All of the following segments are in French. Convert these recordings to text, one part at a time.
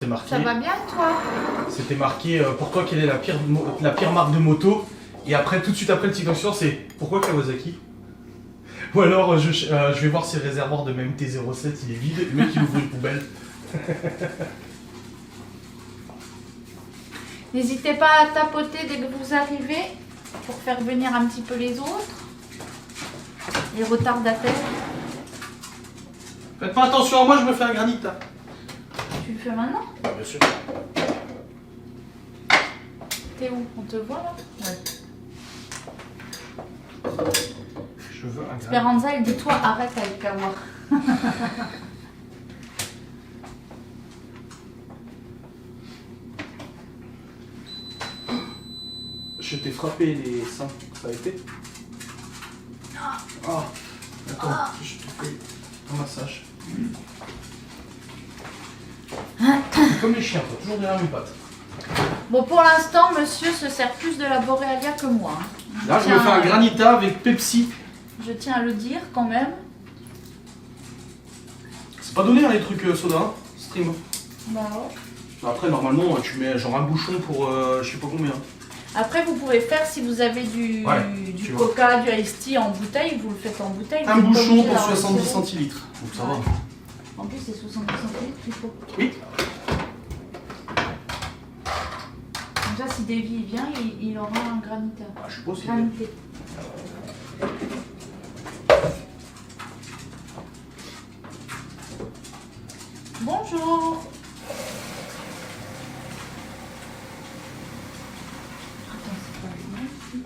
marqué. Ça va bien, toi? C'était marqué pour toi quelle est la pire marque de moto. Et après, tout de suite après le tic d'occident, c'est pourquoi Kawasaki? Ou alors je vais voir si le réservoir de ma MT-07 il est vide, le mec il ouvre une poubelle. N'hésitez pas à tapoter dès que vous arrivez pour faire venir un petit peu les autres. Les retardataires. Faites pas attention à moi, je me fais un granit. Hein. Tu le fais maintenant? Bien sûr. T'es où? On te voit là? Ouais. Je veux un granit. Speranza, elle dit toi arrête avec Kawa. Je t'ai frappé les seins, ça a été? Ah, attends, je te fais un massage. Comme les chiens, toi, toujours derrière une patte. Bon, pour l'instant, monsieur se sert plus de la Borealia que moi. Là, je me fais un granita avec Pepsi. Je tiens à le dire quand même. C'est pas donné hein, les trucs soda, hein, stream. Bah ouais. Après, normalement, tu mets genre un bouchon pour je sais pas combien. Après, vous pouvez faire si vous avez du coca, du iced tea en bouteille, vous le faites en bouteille. Un bouchon pour 70 centilitres. Donc ça va. En plus, c'est 70 centilitres qu'il faut. Oui. Comme ça, si Davy vient, il aura un granita. Ah, je suppose qu'il Granité. Bonjour. Attends, c'est pas bien ici.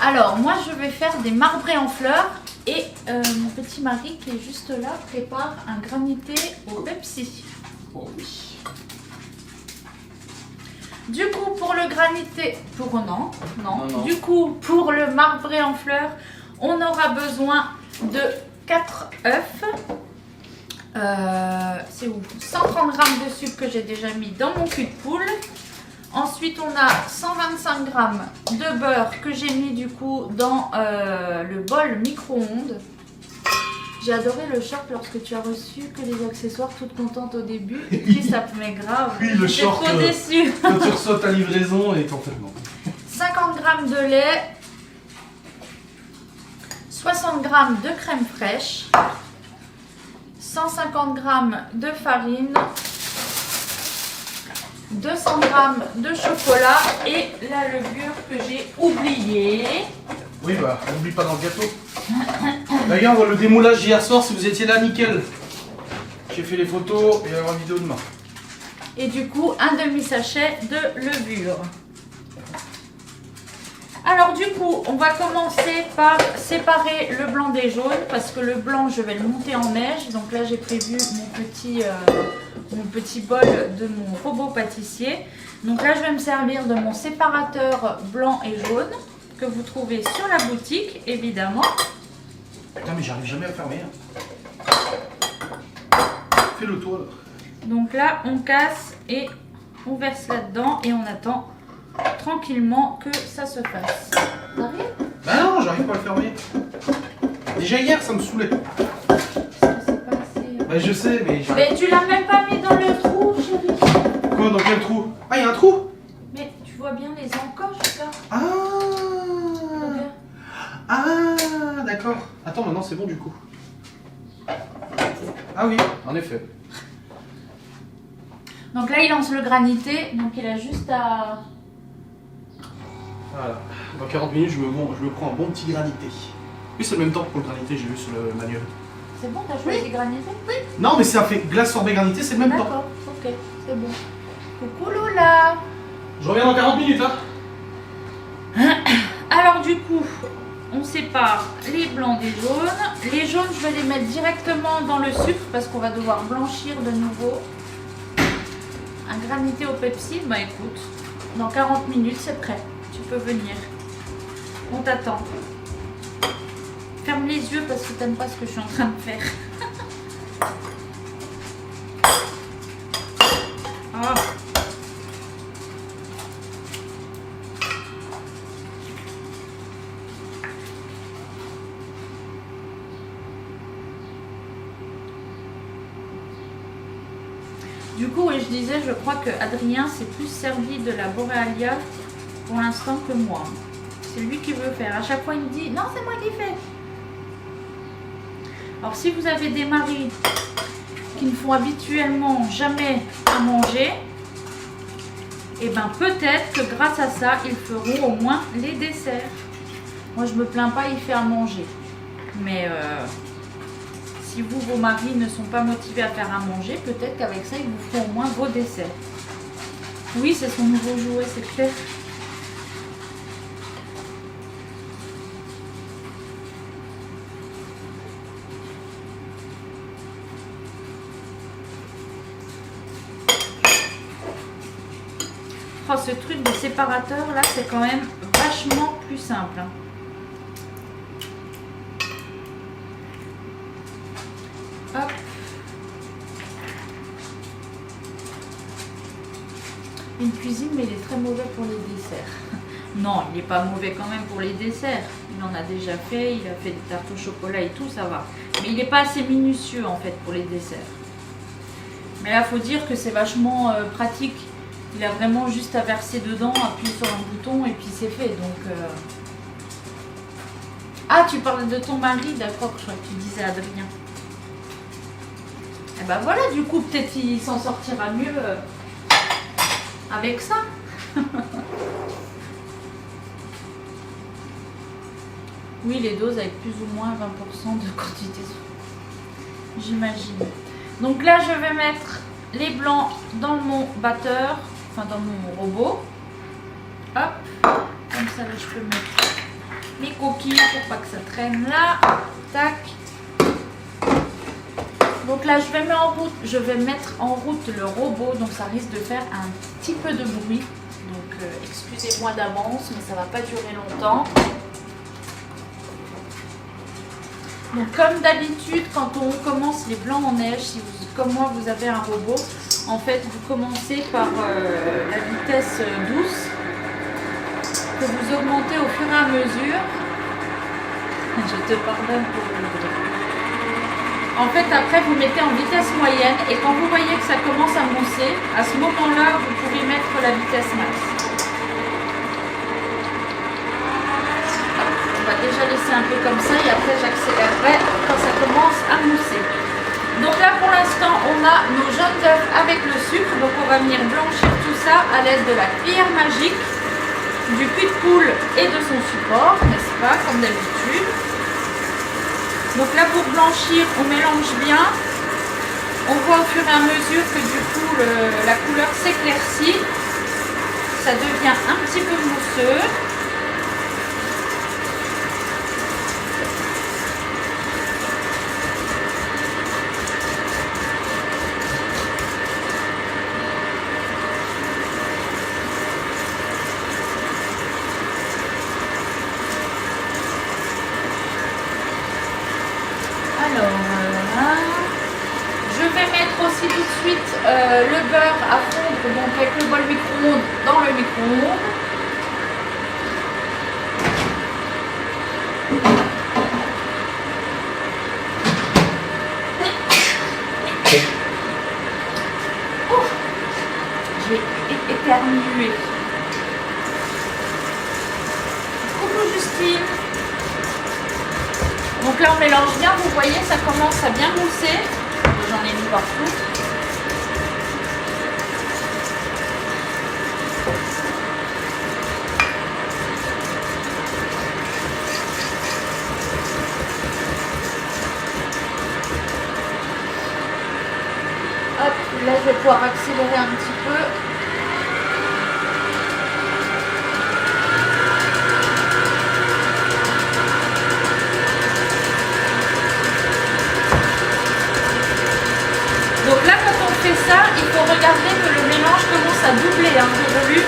Alors, moi, je vais faire des marbrés en fleurs et mon petit mari qui est juste là prépare un granité au Pepsi. Oh oui. Du coup, pour le granité, Non. Du coup, pour le marbré en fleurs, on aura besoin de 4 œufs. C'est où? 130 g de sucre que j'ai déjà mis dans mon cul de poule. Ensuite, on a 125 g de beurre que j'ai mis du coup dans le bol micro-ondes. J'ai adoré le short lorsque tu as reçu que les accessoires, toute contente au début. Et puis ça me met grave. Oui, le J'étais short. trop déçue. Quand tu reçois ta livraison et en fait non. 50 g de lait. 60 g de crème fraîche. 150 g de farine. 200 g de chocolat et la levure que j'ai oubliée. Oui, bah, n'oublie pas dans le gâteau. D'ailleurs, le démoulage hier soir, si vous étiez là, nickel. J'ai fait les photos et il y aura une vidéo demain. Et du coup, un demi-sachet de levure. Alors du coup, on va commencer par séparer le blanc des jaunes parce que le blanc, je vais le monter en neige. Donc là, j'ai prévu mon petit bol de mon robot pâtissier. Donc là, je vais me servir de mon séparateur blanc et jaune que vous trouvez sur la boutique, évidemment. Putain, mais j'arrive jamais à fermer. Hein. Fais-le toi, là. Donc là, on casse et on verse là-dedans et on attend tranquillement que ça se fasse. T'arrives? Bah non, j'arrive pas à le fermer. Déjà hier, ça me saoulait. Parce que c'est pas assez... Bah je sais, mais j'arrive. Mais tu l'as même pas mis dans le trou, chérie. Quoi, dans quel trou? Ah, il y a un trou? Mais tu vois bien les encoches là. Ah. Regarde. Ah, d'accord. Attends, maintenant c'est bon du coup. Ah oui, en effet. Donc là, il lance le granité, donc il a juste à... Voilà. Dans 40 minutes, je me prends un bon petit granité. Oui, c'est le même temps pour le granité, j'ai vu sur le manuel. C'est bon, t'as choisi granité? Oui. Non, mais ça fait glace sorbet granité, c'est le même temps. D'accord, ok, c'est bon. Coucou Lola. Je reviens dans 40 minutes, hein. Alors du coup, on sépare les blancs des jaunes. Les jaunes, je vais les mettre directement dans le sucre parce qu'on va devoir blanchir de nouveau. Un granité au Pepsi, bah écoute, dans 40 minutes, c'est prêt. Tu peux venir. On t'attend. Ferme les yeux parce que t'aimes pas ce que je suis en train de faire. Oh. Du coup, oui, je disais, je crois que Adrien s'est plus servi de la Borealia pour l'instant que moi. C'est lui qui veut faire. À chaque fois, il me dit, non, c'est moi qui fais. Alors, si vous avez des maris qui ne font habituellement jamais à manger, et ben peut-être que grâce à ça, ils feront au moins les desserts. Moi, je me plains pas, il fait à manger. Mais si vous, vos maris ne sont pas motivés à faire à manger, peut-être qu'avec ça, ils vous feront au moins vos desserts. Oui, c'est son nouveau jouet, c'est clair. Oh, ce truc de séparateur là, c'est quand même vachement plus simple. Hein. Hop. Une cuisine, mais il est très mauvais pour les desserts. Non, il n'est pas mauvais quand même pour les desserts. Il en a déjà fait, il a fait des tartes au chocolat et tout, ça va. Mais il n'est pas assez minutieux en fait pour les desserts. Mais là, il faut dire que c'est vachement pratique. Il a vraiment juste à verser dedans, appuyer sur un bouton et puis c'est fait. Donc, Ah, tu parles de ton mari, d'accord, je crois que tu disais Adrien. Et ben voilà, du coup, peut-être il s'en sortira mieux avec ça. Oui, les doses avec plus ou moins 20% de quantité, j'imagine. Donc là, je vais mettre les blancs dans mon batteur, enfin dans mon robot. Hop, comme ça, là, je peux mettre les coquilles pour pas que ça traîne là. Tac. Donc là, je vais mettre en route le robot, donc ça risque de faire un petit peu de bruit. Donc excusez-moi d'avance, mais ça va pas durer longtemps. Donc comme d'habitude, quand on commence les blancs en neige, si vous, comme moi vous avez un robot, en fait vous commencez par la vitesse douce, que vous augmentez au fur et à mesure. Je te pardonne pour le bruit. En fait, après, vous mettez en vitesse moyenne et quand vous voyez que ça commence à mousser, à ce moment-là, vous pouvez mettre la vitesse max. On va déjà laisser un peu comme ça et après, j'accélérerai quand ça commence à mousser. Donc là, pour l'instant, on a nos jaunes d'œufs avec le sucre. Donc, on va venir blanchir tout ça à l'aide de la cuillère magique, du cul de poule et de son support, n'est-ce pas, comme d'habitude. Donc là, pour blanchir, on mélange bien. On voit au fur et à mesure que du coup, la couleur s'éclaircit. Ça devient un petit peu mousseux. Aussi tout de suite le beurre à fondre donc avec le bol micro-ondes dans le micro-ondes. J'ai éternué. Coucou Justine. Donc là on mélange bien, vous voyez ça commence à bien mousser. J'en ai mis partout. Hop, là je vais pouvoir accélérer un petit peu. Donc là, quand on fait ça, il faut regarder que le mélange commence à doubler. Hein, j'ai vu.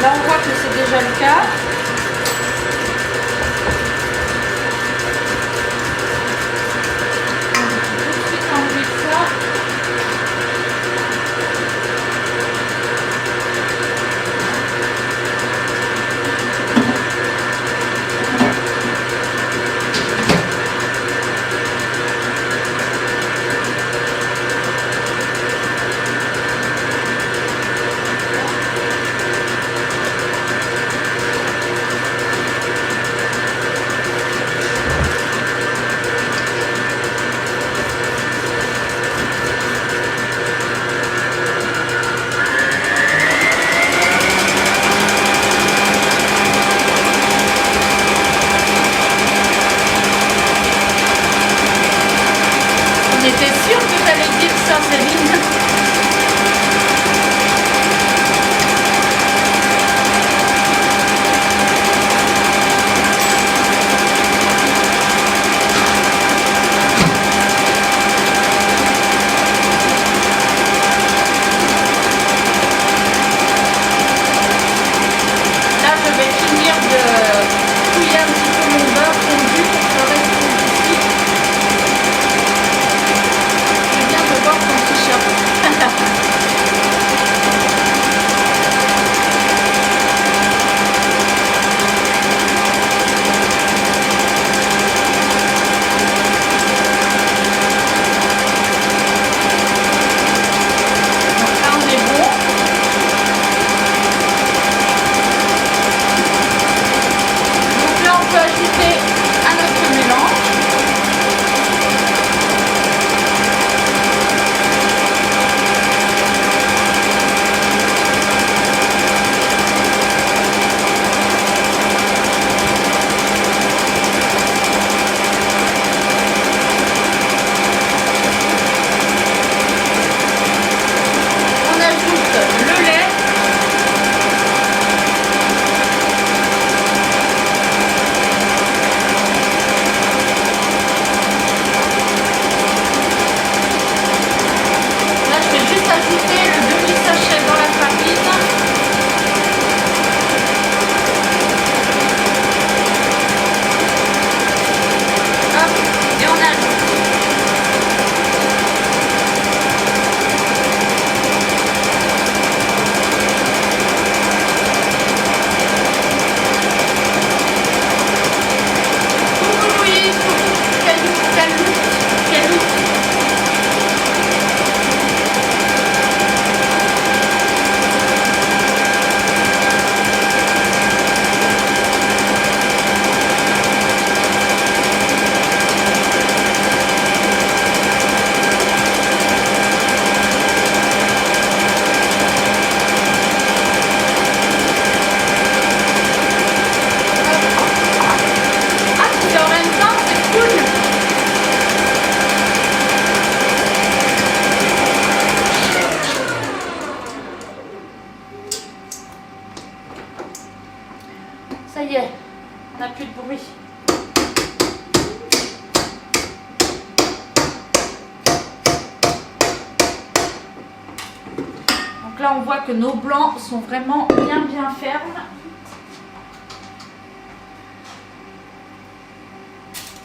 Là, on voit que c'est déjà le cas. On va tout de suite enlever ça. J'en étais sûre que t'allais dire ça, Céline. Là, je vais finir de couiller un petit peu mon beurre fondu pour que ça reste ici. Je viens de voir ton t-shirt. Donc là, on est bon. Donc là, on peut ajouter à notre mélange. On ajoute le lait. Là, je vais juste ajouter le demi-sachet dans la farine. Hop, et on ajoute. Coucou Louise, coucou Caloute. Ah, tu fais en même temps, c'est cool. Ça y est, on n'a plus de bruit. Donc là, on voit que nos blancs sont vraiment bien fermes.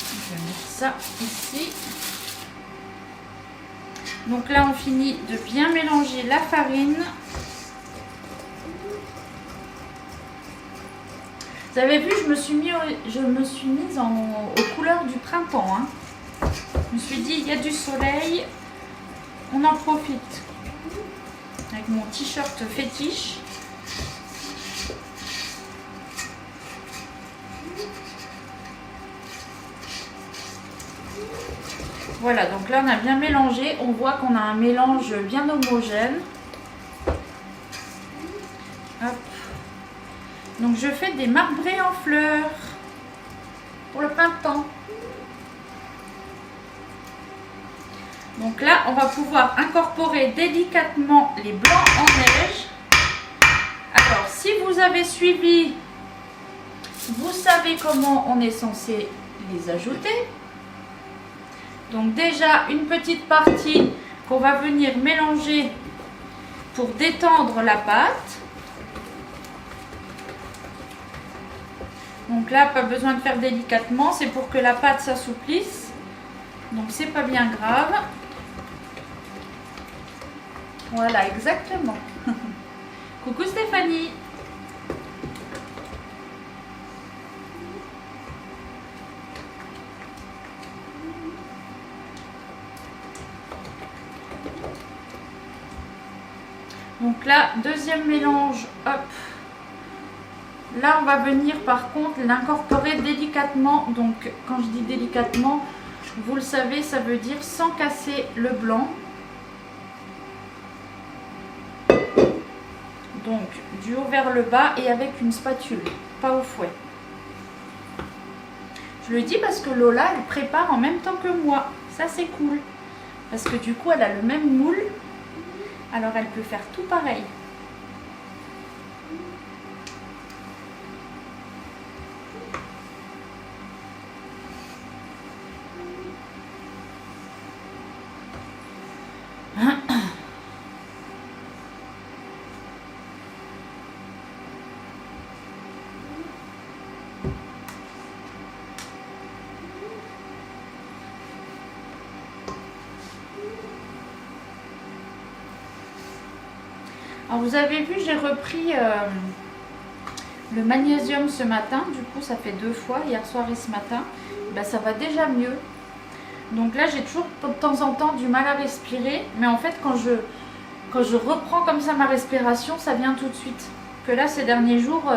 Je vais mettre ça ici. Donc là, on finit de bien mélanger la farine. Vous avez vu, je me suis mise aux couleurs du printemps. Hein. Je me suis dit, il y a du soleil, on en profite. Avec mon t-shirt fétiche. Voilà, donc là on a bien mélangé. On voit qu'on a un mélange bien homogène. Hop. Donc je fais des marbrés en fleurs pour le printemps. Donc là, on va pouvoir incorporer délicatement les blancs en neige. Alors, si vous avez suivi, vous savez comment on est censé les ajouter. Donc déjà, une petite partie qu'on va venir mélanger pour détendre la pâte. Donc là, pas besoin de faire délicatement, c'est pour que la pâte s'assouplisse. Donc c'est pas bien grave. Voilà, exactement. Coucou Stéphanie. Donc là, deuxième mélange, hop. Là, on va venir par contre l'incorporer délicatement. Donc, quand je dis délicatement, vous le savez, ça veut dire sans casser le blanc. Donc, du haut vers le bas et avec une spatule, pas au fouet. Je le dis parce que Lola, elle prépare en même temps que moi. Ça, c'est cool. Parce que du coup, elle a le même moule. Alors, elle peut faire tout pareil. Alors vous avez vu, j'ai repris le magnésium ce matin. Du coup, ça fait 2 fois, hier soir et ce matin. Ben, ça va déjà mieux. Donc là, j'ai toujours de temps en temps du mal à respirer. Mais en fait, quand je reprends comme ça ma respiration, ça vient tout de suite. Que là, ces derniers jours,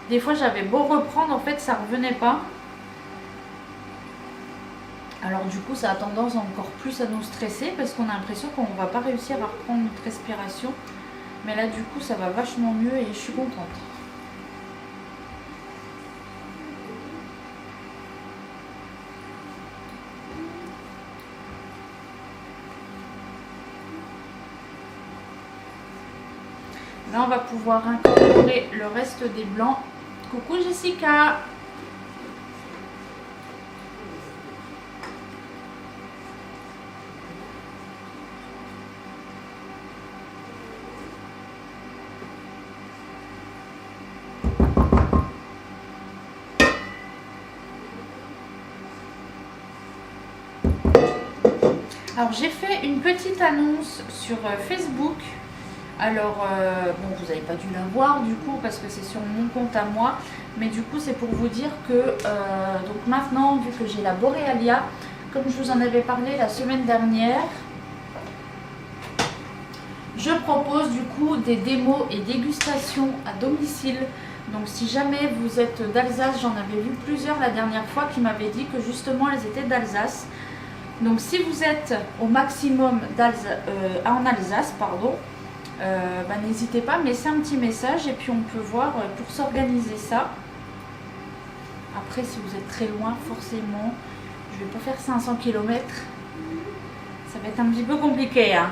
des fois, j'avais beau reprendre, en fait, ça revenait pas. Alors du coup, ça a tendance encore plus à nous stresser parce qu'on a l'impression qu'on ne va pas réussir à reprendre notre respiration. Mais là, du coup, ça va vachement mieux et je suis contente. Là, on va pouvoir incorporer le reste des blancs. Coucou Jessica! Alors j'ai fait une petite annonce sur Facebook. Alors bon, vous n'avez pas dû la voir du coup parce que c'est sur mon compte à moi. Mais du coup c'est pour vous dire que donc maintenant, vu que j'ai la Borealia, comme je vous en avais parlé la semaine dernière, je propose du coup des démos et dégustations à domicile. Donc si jamais vous êtes d'Alsace, j'en avais vu plusieurs la dernière fois qui m'avaient dit que justement elles étaient d'Alsace. Donc si vous êtes au maximum en Alsace, pardon, bah, n'hésitez pas, laissez un petit message et puis on peut voir pour s'organiser ça. Après si vous êtes très loin, forcément, je vais pas faire 500 km. Ça va être un petit peu compliqué. Hein.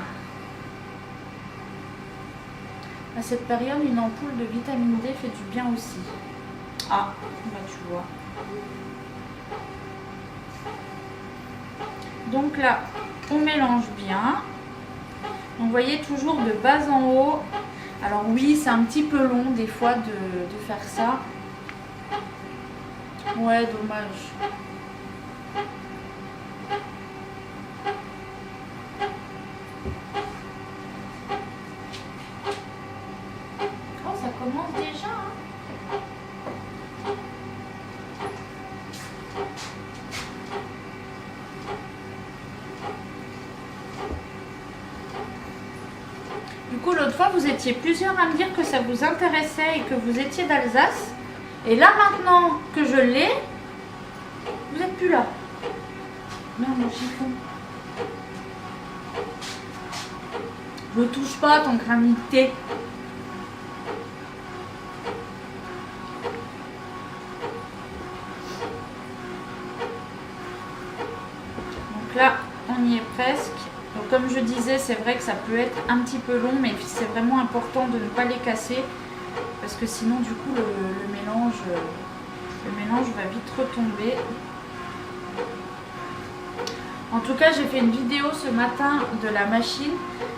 À cette période, une ampoule de vitamine D fait du bien aussi. Ah, bah tu vois. Donc là, on mélange bien. Donc vous voyez, toujours de bas en haut. Alors oui, c'est un petit peu long des fois de faire ça. Ouais, dommage. Oh, ça commence déjà, hein. Du coup, l'autre fois, vous étiez plusieurs à me dire que ça vous intéressait et que vous étiez d'Alsace. Et là, maintenant que je l'ai, vous n'êtes plus là. Merde, mon chiffon. Je touche pas à ton granité. Donc là, on y est presque. Donc comme je disais, c'est vrai que ça peut être un petit peu long, mais c'est vraiment important de ne pas les casser parce que sinon du coup le mélange va vite retomber. En tout cas, j'ai fait une vidéo ce matin de la machine.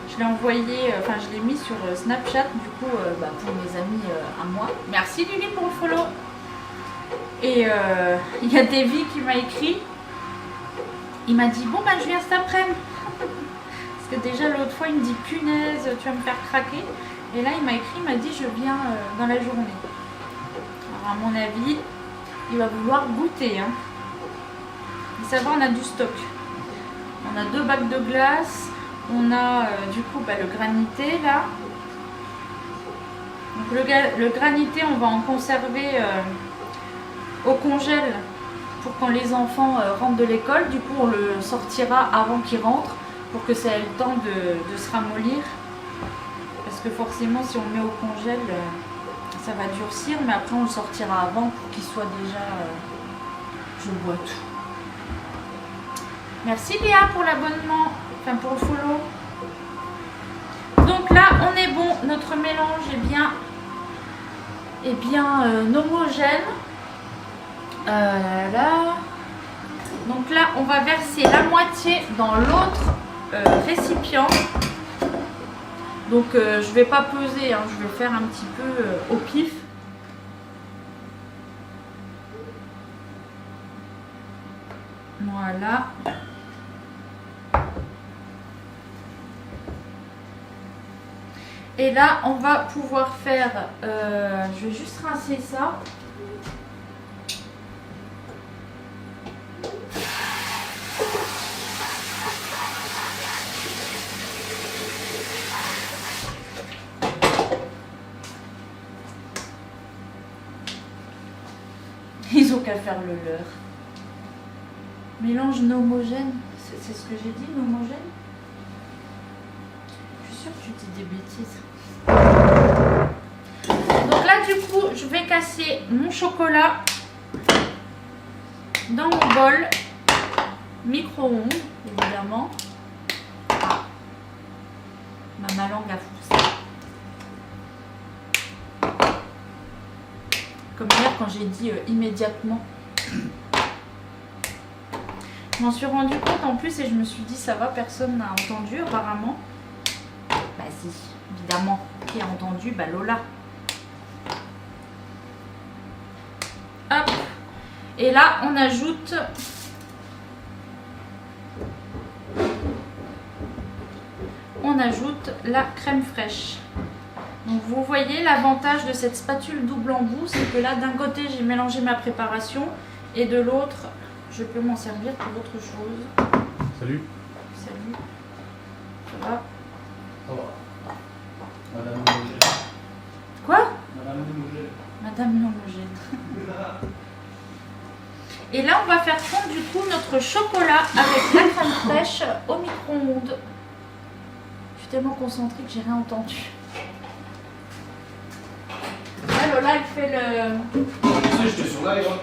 Je l'ai envoyée, enfin je l'ai mis sur Snapchat du coup pour mes amis à moi. Merci Lily pour le follow. Et il y a Davy qui m'a écrit. Il m'a dit bon bah je viens cet après-midi. Parce que déjà l'autre fois il me dit punaise tu vas me faire craquer. Et là il m'a écrit, il m'a dit je viens dans la journée. Alors à mon avis il va vouloir goûter. Hein. Et ça va, on a du stock. On a 2 bacs de glace. On a du coup le granité là. Donc le granité on va en conserver au congèle pour quand les enfants rentrent de l'école. Du coup on le sortira avant qu'ils rentrent pour que ça ait le temps de se ramollir. Parce que forcément si on le met au congèle ça va durcir, mais après on le sortira avant pour qu'il soit déjà... je bois tout. Merci Léa pour l'abonnement. Enfin pour le follow. Donc là, on est bon. Notre mélange est bien homogène. Là. Donc là, on va verser la moitié dans l'autre récipient. Donc je vais pas peser, hein, je vais faire un petit peu au pif. Voilà. Et là, on va pouvoir faire... je vais juste rincer ça. Ils ont qu'à faire le leur. Mélange non homogène. C'est ce que j'ai dit, non homogène? Je suis sûre que tu dis des bêtises. Donc là, du coup, je vais casser mon chocolat dans mon bol. Micro-ondes, évidemment. Ah. Ma langue a foncé. Comme hier quand j'ai dit immédiatement. Je m'en suis rendu compte en plus et je me suis dit ça va, personne n'a entendu apparemment. Bah si, évidemment. Qui a entendu? Bah Lola. Hop. Et là on ajoute la crème fraîche. Donc vous voyez l'avantage de cette spatule double embout, c'est que là d'un côté j'ai mélangé ma préparation et de l'autre je peux m'en servir pour autre chose. Salut. Salut. Ça va? Ça va. Madame Homogène. Quoi? Madame Homogène. Madame l'homogène. Et là on va faire fondre du coup notre chocolat avec la crème fraîche au micro-ondes. Je suis tellement concentrée que j'ai rien entendu. Là Lola elle fait le... Tu sais, j'étais sur live. Hein.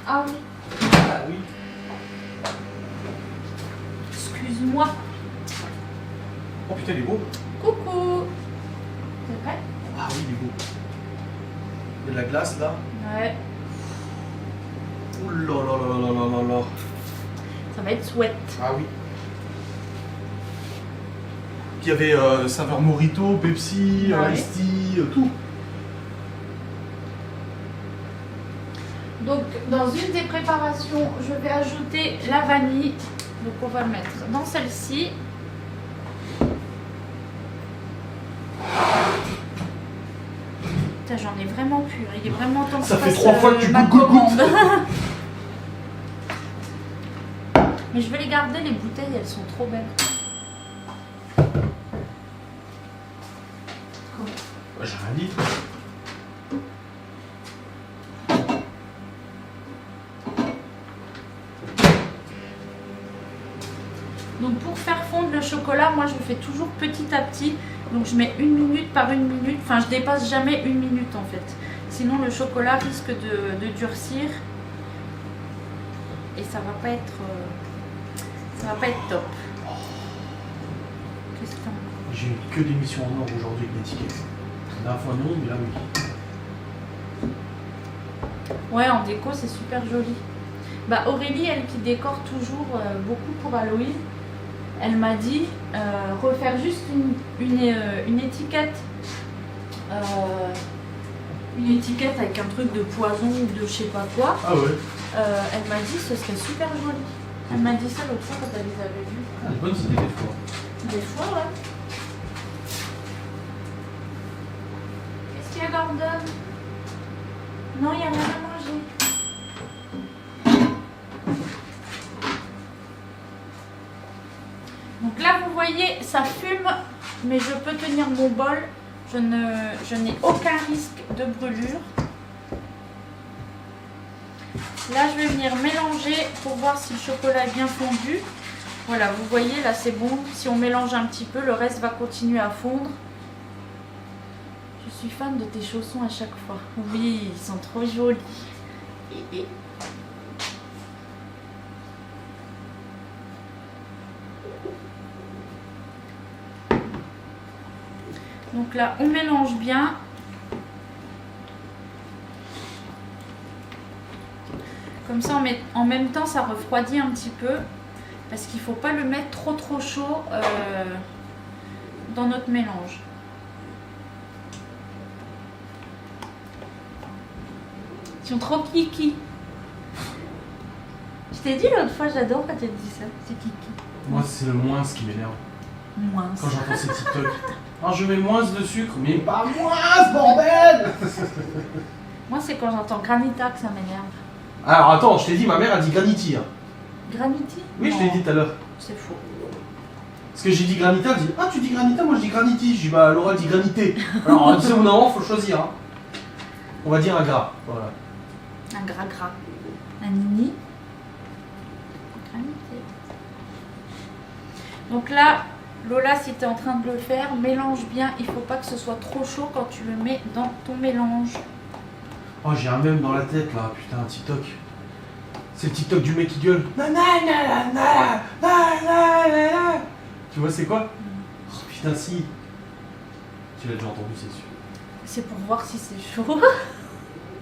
Ah oui. Ah oui. Excuse-moi. Oh putain, il est beau. Coucou. C'est vrai? Ah oui, il est beau. Il y a de la glace là. Ouais. Ouh là là là là là là là. Ça va être chouette. Ah oui. Puis il y avait saveur Morito, Pepsi, Ouais. Ice Tea, tout. Donc dans une des préparations, je vais ajouter la vanille. Donc on va mettre dans celle-ci. Putain, j'en ai vraiment plus. Il est vraiment temps que Ça je fait fasse, 3 fois que tu ma goûtes. commande. Mais je vais les garder, les bouteilles, elles sont trop belles. J'ai rien dit. Donc pour faire fondre le chocolat, moi je le fais toujours petit à petit. Donc je mets 1 minute par 1 minute. Enfin je dépasse jamais 1 minute en fait. Sinon le chocolat risque de durcir. Et ça va pas être top. Qu'est-ce que t'en as? J'ai eu que des missions en or aujourd'hui avec les tickets. La dernière fois non, mais là oui. Ouais, en déco c'est super joli. Bah Aurélie, elle qui décore toujours beaucoup pour Halloween, elle m'a dit refaire juste une étiquette. Une étiquette avec un truc de poison ou de je sais pas quoi. Ah ouais. Elle m'a dit ce serait super joli. Elle m'a dit ça l'autre fois quand elle les avait vus. Ah, des bonnes idées des fois. Des fois, ouais. Qu'est-ce qu'il y a, Gordon? Non, il n'y a rien à manger. Donc là, vous voyez, ça fume, mais je peux tenir mon bol. Je n'ai aucun risque de brûlure. Là, je vais venir mélanger pour voir si le chocolat est bien fondu. Voilà, vous voyez, là, c'est bon. Si on mélange un petit peu, le reste va continuer à fondre. Je suis fan de tes chaussons à chaque fois. Oui, ils sont trop jolis. Et... Donc là, on mélange bien. Comme ça, en même temps, ça refroidit un petit peu. Parce qu'il ne faut pas le mettre trop chaud dans notre mélange. Ils sont trop kiki. Je t'ai dit l'autre fois, j'adore quand tu dis ça. C'est kiki. Moi, c'est le moins ce qui m'énerve. Moins. Quand j'entends ces TikTok. Ah, je mets moins de sucre, mais pas moins, bordel. Moi, c'est quand j'entends granita que ça m'énerve. Alors attends, je t'ai dit, ma mère a dit graniti. Hein. Graniti? Oui, Non, je t'ai dit tout à l'heure. c'est faux. Parce que j'ai dit granita, elle dit ah tu dis granita, moi je dis graniti. Je dis bah Laura dit granité. Alors tu sais au moment, faut choisir. Hein. On va dire un gras. Voilà. Un gras. Un nini. Granité. Donc là, Lola, si tu es en train de le faire, mélange bien. Il faut pas que ce soit trop chaud quand tu le mets dans ton mélange. Oh, j'ai un mème dans la tête là, putain, un TikTok. C'est le TikTok du mec qui gueule. Tu vois, c'est quoi? Oh, putain, si. Tu l'as déjà entendu, c'est sûr. C'est pour voir si c'est chaud.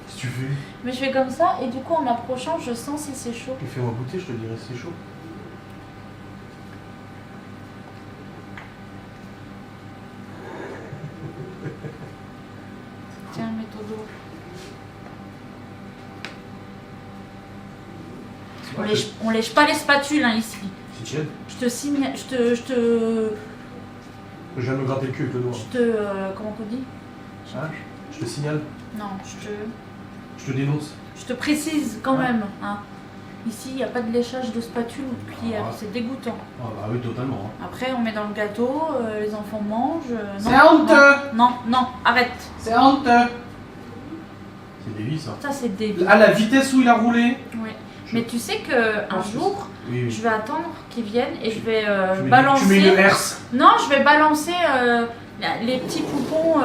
Si tu veux. Mais je fais comme ça et du coup, en approchant, je sens si c'est chaud. Et fais-moi goûter, je te dirai si c'est chaud. Tiens, mets ton dos. On lèche pas les spatules hein, ici. C'est tiède. Je te signe, Je viens de me gratter le cul avec le doigt. comment on dit? Hein? Je te signale. Non, Je te dénonce. je te précise quand Ouais. même. Hein. Ici, il n'y a pas de léchage de spatule ou de cuillère, Ah. c'est dégoûtant. Ah bah oui, totalement. Hein. Après, on met dans le gâteau, les enfants mangent. Non, C'est honteux. non, arrête. C'est honteux. C'est des vies, ça. Ça, c'est débile. À la vitesse où il a roulé. Oui. Mais tu sais qu'un pense que jour, Oui, je vais attendre qu'ils viennent et je vais Tu mets balancer. le herse. Non, je vais balancer les petits poupons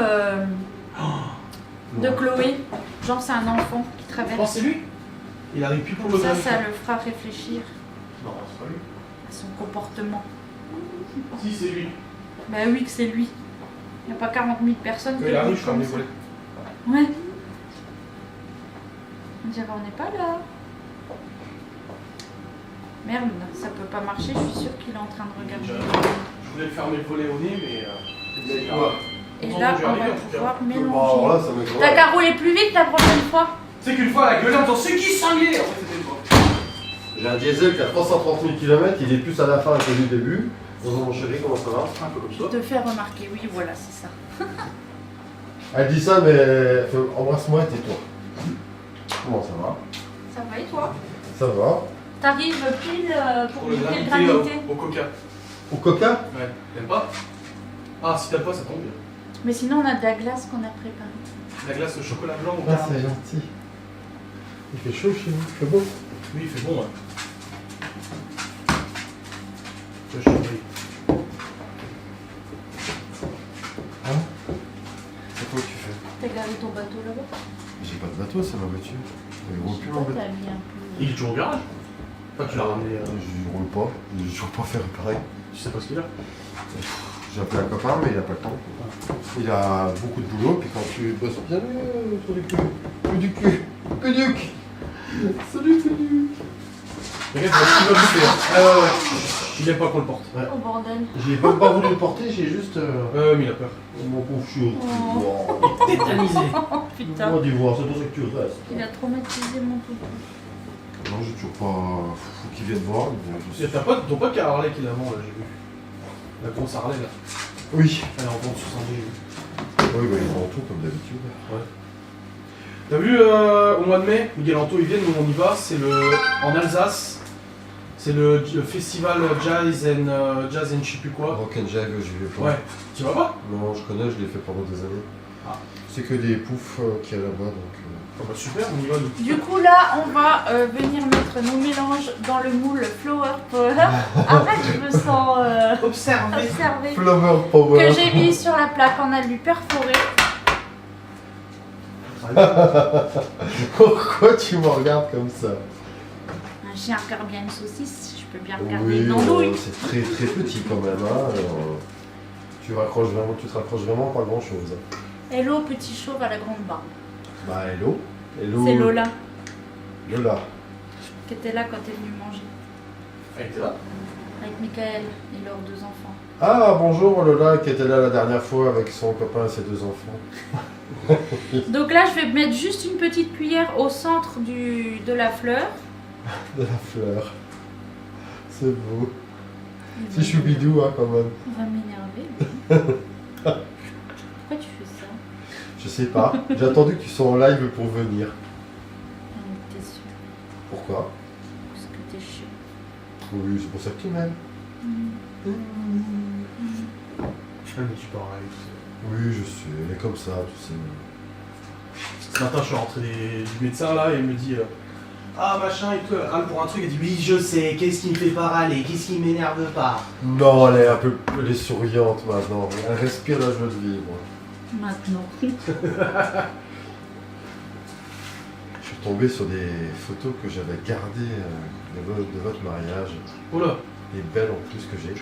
de Chloé. Genre, c'est un enfant qui Je traverse. pense que c'est lui. Il arrive plus pour le Ça, gagner. ça le fera réfléchir Non, c'est pas lui. à son comportement. Si, c'est lui. Bah oui, que c'est lui. Il n'y a pas 40 000 personnes Quand qui il arrive, je font ferme comme les ça. volets. Ouais. On dirait on n'est pas là. Merde, ça peut pas marcher, je suis sûre qu'il est en train de regarder. Je voulais fermer le volet au nez, mais. Et On là, s'en est on arrivé, va en tout cas. pouvoir Alors là, mélanger. ça me T'as qu'à rouler plus vite la prochaine fois. Tu sais qu'une fois, elle a gueulé en disant c'est qui ce cinglé? En fait, c'était toi. J'ai un diesel qui a 330 000 km, il est plus à la fin que du début. Bonjour mon chéri, comment ça va? Un peu comme Je ça. te fais remarquer, oui, voilà, c'est ça. Elle dit ça, mais embrasse-moi et tais-toi. Comment ça va? Ça va et toi? Ça va. T'arrives pile pour Pour le goûter le granité granité. au coca. Au coca? Ouais. T'aimes pas? Ah, si t'aimes pas, ça tombe bien. Mais sinon, on a de la glace qu'on a préparée. La glace au chocolat blanc au Ah, caramel. c'est gentil. Il fait chaud chez vous, il fait beau. Oui, il fait bon, ouais. Je suis pris. Hein? C'est quoi que tu fais? T'as gardé ton bateau là-bas? J'ai pas de bateau, c'est ma voiture. Je roule plus mon Pourquoi bateau. t'as mis un peu. Il est toujours au garage? Enfin, tu l'as ramené. Je roule pas, je toujours pas faire pareil. Tu sais pas ce qu'il a? J'ai appelé un copain, mais il a pas le temps. Il a beaucoup de boulot, puis quand tu bosses bien sur du cul, que du cul. Salut, salut. Regarde, il va bouffer. Ah ouais, ouais. Il aime pas qu'on le porte. Oh bordel. J'ai même pas voulu le porter, j'ai juste. Mais il a peur. Mon pauvre chou. Oh. Tétanisé. Oh putain. On va voir, c'est pour ça que tu restes. Il a traumatisé mon poupon. Non, j'ai toujours pas. Faut qu'il vienne voir. mais je sais- T'as pas ton pote qui a Harley qui l'avant là, j'ai vu. La grosse Harley là. Oui. Elle est en vente sur Saint-Denis. Oui, bah, ils vont tout comme d'habitude. T'as vu au mois de mai, Miguel Anto ils viennent, nous on y va, c'est le en Alsace, c'est le festival jazz and je sais plus quoi. Rock and Jive, j'y vais pas. Ouais, tu vas pas? Non, je connais, je l'ai fait pendant des années. Ah. C'est que des poufs qu'il y a là-bas, donc. Ah bah super, on y va nous. Du coup là, on va venir mettre nos mélanges dans le moule Flower Power. Arrête, je me sens observée. Flower Power. Que j'ai mis sur la plaque en alu perforé. Pourquoi tu me regardes comme ça? Un chien regarde bien une saucisse, je peux bien regarder Oui, une andouille. c'est très très petit quand même. Hein. Tu te raccroches vraiment pas grand chose. Hello, petit chauve à la grande barbe. Bah hello. Hello. C'est Lola Lola. qui était là quand t'es venu manger. Elle était là. Avec Michael et leurs 2 enfants. Ah bonjour Lola qui était là la dernière fois avec son copain et ses 2 enfants. Donc là, je vais mettre juste une petite cuillère au centre de la fleur. De la fleur. C'est beau. Il C'est va- choubidou hein quand même. Il va m'énerver. Pourquoi tu fais ça? Je sais pas. J'ai attendu que tu sois en live pour venir. T'es sûr? Pourquoi? Parce que t'es chiant. Oui, c'est pour ça que tu m'aimes. Elle me dit pareil. Oui, je sais. Elle est comme ça, tu sais. Ce matin, je suis rentré du médecin là et elle me dit ah machin et tout. Elle râle pour un truc. Elle dit oui, je sais. Qu'est-ce qui me fait pas râler? Qu'est-ce qui m'énerve pas? Non, elle est un peu... Elle est souriante maintenant. Elle respire la joie de vivre. Maintenant. Je suis tombé sur des photos que j'avais gardées de votre mariage. Oh là. Des belles en plus que j'ai.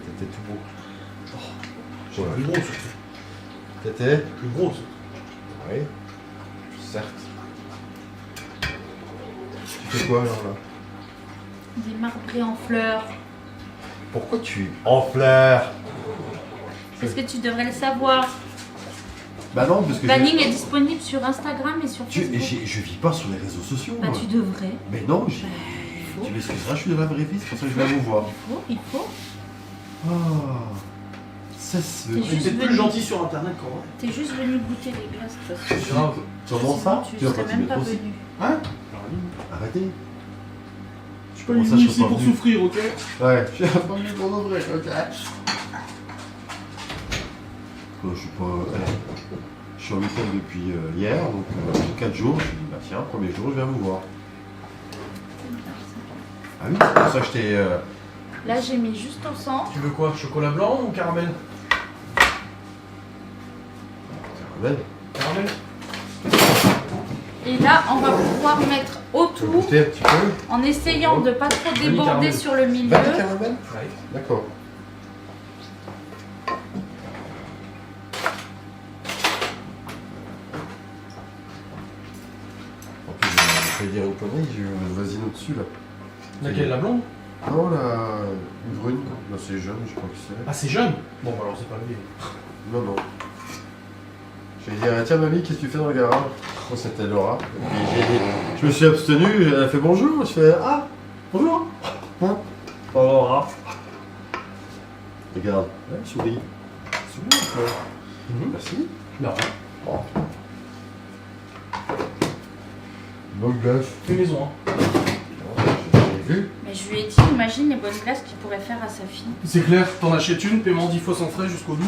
T'étais tout beau. J'ai Ouais. plus gros surtout. T'étais? Plus gros surtout. Oui. Certes. Tu fais quoi alors là? Des marbrés en fleurs. Pourquoi tu en fleurs? Est-ce que tu devrais le savoir? Bah non, parce que Banning est disponible sur Instagram et sur Facebook. je vis pas sur les réseaux sociaux. Bah moi. tu devrais. Mais non, il faut. tu m'excuseras, je suis de la vraie vie, c'est pour ça que je viens vous voir. Il faut. Ah, ça se T'es Elle est juste peut-être plus venu. gentille sur internet qu'en vrai. T'es juste venu goûter les glaces de toute façon. Grave. Comment ça? Tu vas serais pas même t'y pas mettre aussi. venu. Hein? Arrêtez. Je suis pas Comment ça, venu je ici serais pas pour venu souffrir, ok? Ouais, je suis pas venu pour de vrai, ok. Je suis pas. Je suis en week-end depuis hier, donc j'ai 4 jours. Je me suis dit, bah tiens, premier jour, je viens vous voir. Ah oui, c'est pour ça que je t'ai. Là j'ai mis juste au centre. Tu veux quoi? Chocolat blanc ou caramel? Caramel. Caramel? Et là on va pouvoir mettre Tu veux autour goûter un petit peu? en essayant de pas trop Vanille déborder caramel. sur le milieu. Vanille caramel? Ouais. D'accord. En plus, je vais dire une connerie, j'ai eu une voisine au-dessus là. Laquelle? La blonde? Non, une brune, là c'est jeune, je crois que c'est. Ah, c'est jeune? Bon, bah alors c'est pas le Non, non. Je vais dire, tiens mamie, qu'est-ce que tu fais dans le garage? Oh, c'était Laura. Et puis, je me suis abstenu, elle a fait bonjour, je fais ah, bonjour. Hein? Oh, Laura. Regarde, ouais, souris. Souris un peu. Merci. Non. Oh. Bonne bœuf. Fais maison, hein. J'ai vu. Mais je lui ai dit, imagine les bonnes glaces qu'il pourrait faire à sa fille. C'est clair, t'en achètes une, paiement 10 fois sans frais jusqu'au 12.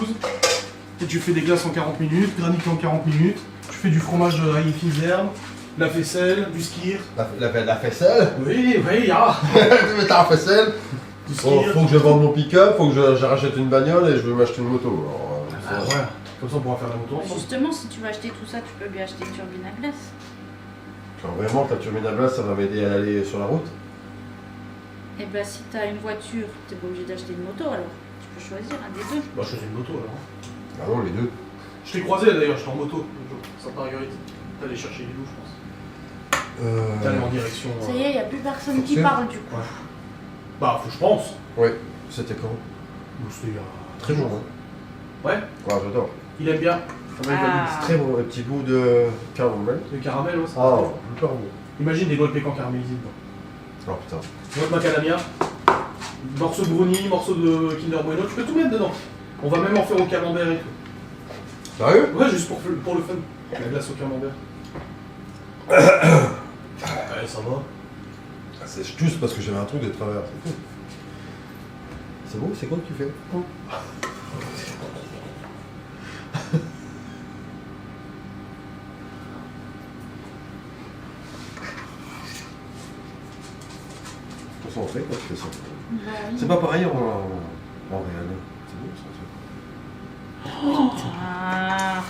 Et tu fais des glaces en 40 minutes, granit en 40 minutes. Tu fais du fromage ail et fines herbes, la faisselle, du skir. La faisselle. Oui, oui, ah. Tu mets ta faisselle. Du Bon, skir. faut que je vende mon pick-up, faut que je rachète une bagnole et je veux m'acheter une moto. Alors, Ah ouais, comme ça on pourra faire la moto ensemble. Justement, si tu veux acheter tout ça, tu peux lui acheter une turbine à glace. Alors, vraiment, ta turbine à glace, ça va m'aider à aller sur la route. Et bah si t'as une voiture, t'es pas obligé d'acheter une moto alors. Tu peux choisir un des deux. Bah, je faisais une moto alors. Ah non, les deux. Je t'ai croisé d'ailleurs, j'étais en moto l'autre jour, Sainte-Marguerite. T'allais chercher les loups, je pense. T'allais en direction. Ça y est, y a plus personne qui c'est- parle du coup. Ouais. Bah, faut que je pense. Ouais, c'était quand? Bon, c'était il y a Très bon, hein. Ouais, Ouais, j'adore. il aime bien Ah. C'est très bon, un petit bout de caramel. le caramel aussi. Ah, hyper bon. Imagine des noix de pécan caramélisées dedans. Oh putain. Noix de macadamia, morceau de brownie, morceau de Kinder Bueno, tu peux tout mettre dedans. On va même en faire au camembert et tout. Sérieux? Ouais, juste pour le fun. La glace au camembert. Ouais, ça va. C'est juste parce que j'avais un truc de travers, c'est tout. C'est bon, c'est quoi que tu fais? De toute façon, on fait quand tu fais ça. Bah oui. C'est pas pareil en réel. C'est bon, ça. Ah.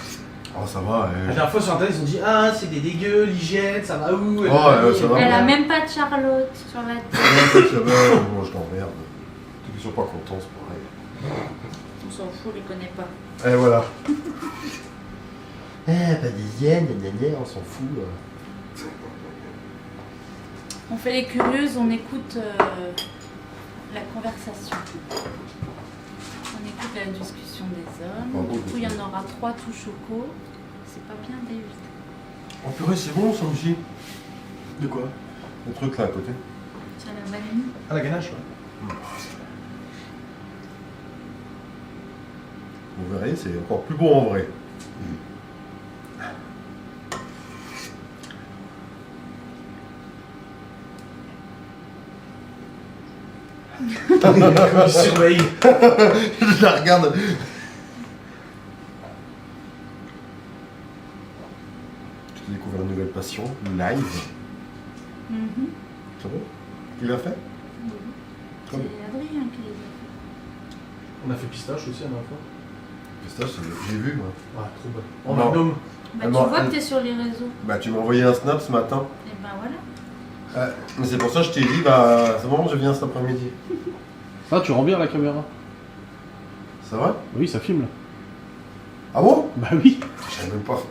Oh, ça va. La dernière fois sur internet, ils ont dit ah, c'est des dégueux, l'hygiène, ça va où? Oh, ça va. Elle a même pas de Charlotte sur la tête. Bon, je t'emmerde. Ils sont pas contents, c'est pareil. On s'en fout, on les connaît pas. Et voilà. Pas d'hygiène, on s'en fout. On fait les curieuses, on écoute la conversation. On écoute la discussion des hommes. Ah bon, Du coup, il y en aura 3 tout choco. C'est pas bien d'éviter. Oh purée, c'est bon ça aussi. De quoi? Le truc là à côté. C'est la vanille. Ah, la ganache, ouais. Vous verrez, c'est encore plus beau en vrai. Comme il surveille. Je la regarde. J'ai découvert une nouvelle passion, live. Mhm. C'est bon? Qui l'a fait? C'est Adrien qui les a fait. On a fait pistache aussi la dernière fois. Pistache, j'ai vu moi. Ouais, trop bon. En Non. magnum. Bah, Elle tu m'a- vois elle- que t'es sur les réseaux. Bah tu m'as envoyé un snap ce matin. Et ben voilà. Mais c'est pour ça que je t'ai dit, bah c'est bon, je viens cet après-midi. Ah, tu rends bien la caméra. C'est vrai? Oui, ça filme là. Ah bon? Bah oui. Je savais même pas.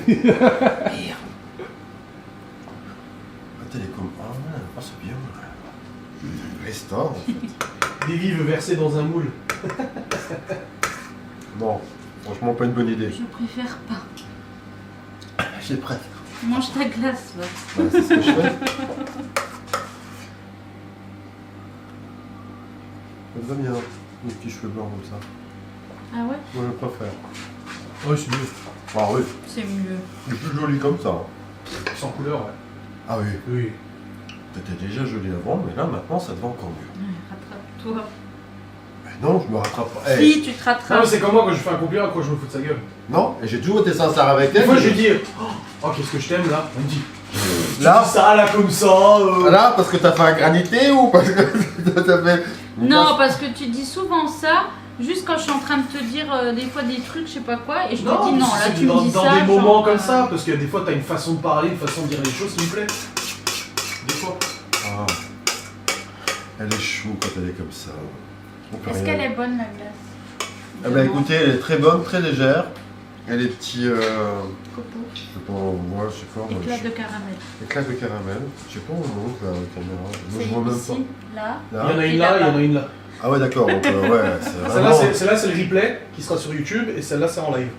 Merde. Ah, télécom. Ah ouais, c'est bien. Restore en fait. Davy veut verser dans un moule. Non, franchement pas une bonne idée. Je préfère pas. J'ai prêt. Mange ta glace, va. Bah, c'est ce que je fais. J'aime bien les petits cheveux blancs comme ça. Ah ouais? Moi je préfère. Ouais, c'est mieux. Ah oui, C'est mieux. il est plus joli comme ça. Hein. Sans couleur, ouais. Ah oui, Oui. t'étais déjà joli avant, mais là maintenant ça te va encore mieux. Ouais, rattrape-toi. Mais non, je me rattrape pas. Eh, Si, tu te Non, rattrapes. mais c'est comme moi quand je fais un compliment, quoi, je me fous de sa gueule. non, et j'ai toujours été sincère avec Des elle. fois, je lui dis oh, qu'est-ce que je t'aime là? Elle me dit Là, tu dis ça là comme ça. là, parce que t'as fait un granité ou parce que t'as fait. Non, parce que tu dis souvent ça, juste quand je suis en train de te dire des fois des trucs, je sais pas quoi, et je te dis non, là c'est tu me dis dans ça. des moments genre, comme ça, parce que des fois, t'as une façon de parler, une façon de dire les choses qui me plaît. Des fois. Ah. Elle est chou quand elle est comme ça. On peut Est-ce rien. qu'elle est bonne la glace? Eh ben écoutez, elle est très bonne, très légère. Elle est petit. Copeau. Je sais pas, moi, je sais pas. moi, Éclat je- de caramel. Éclat de caramel. Je sais pas où on monte la caméra. Moi, C'est je vois même ici, là. pas. Il y en Là. a Et une là, il y en là-bas. a une là. Ah ouais, d'accord. Donc, ouais, c'est Celle-là, vraiment. celle-là, c'est le replay qui sera sur YouTube et celle-là, c'est en live.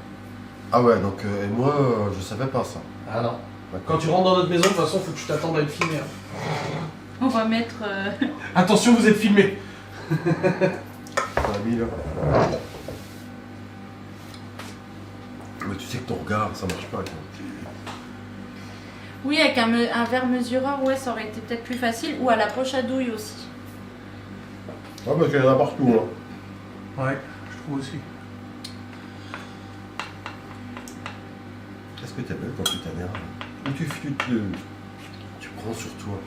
Ah ouais, donc, et moi, je savais pas ça. Ah non. D'accord. Quand tu rentres dans notre maison, de toute façon, faut que tu t'attendes à être filmé. Hein. On va mettre. Attention, vous êtes filmé. T'as mis là. Mais tu sais que ton regard, ça marche pas. Quoi. Oui, avec un verre mesureur, ouais, ça aurait été peut-être plus facile. Ou à la poche à douille aussi. Ah, parce qu'il y en a partout. Hein. Ouais, je trouve aussi. Qu'est-ce que t'appelles quand tu t'énerves? Ou tu prends sur toi.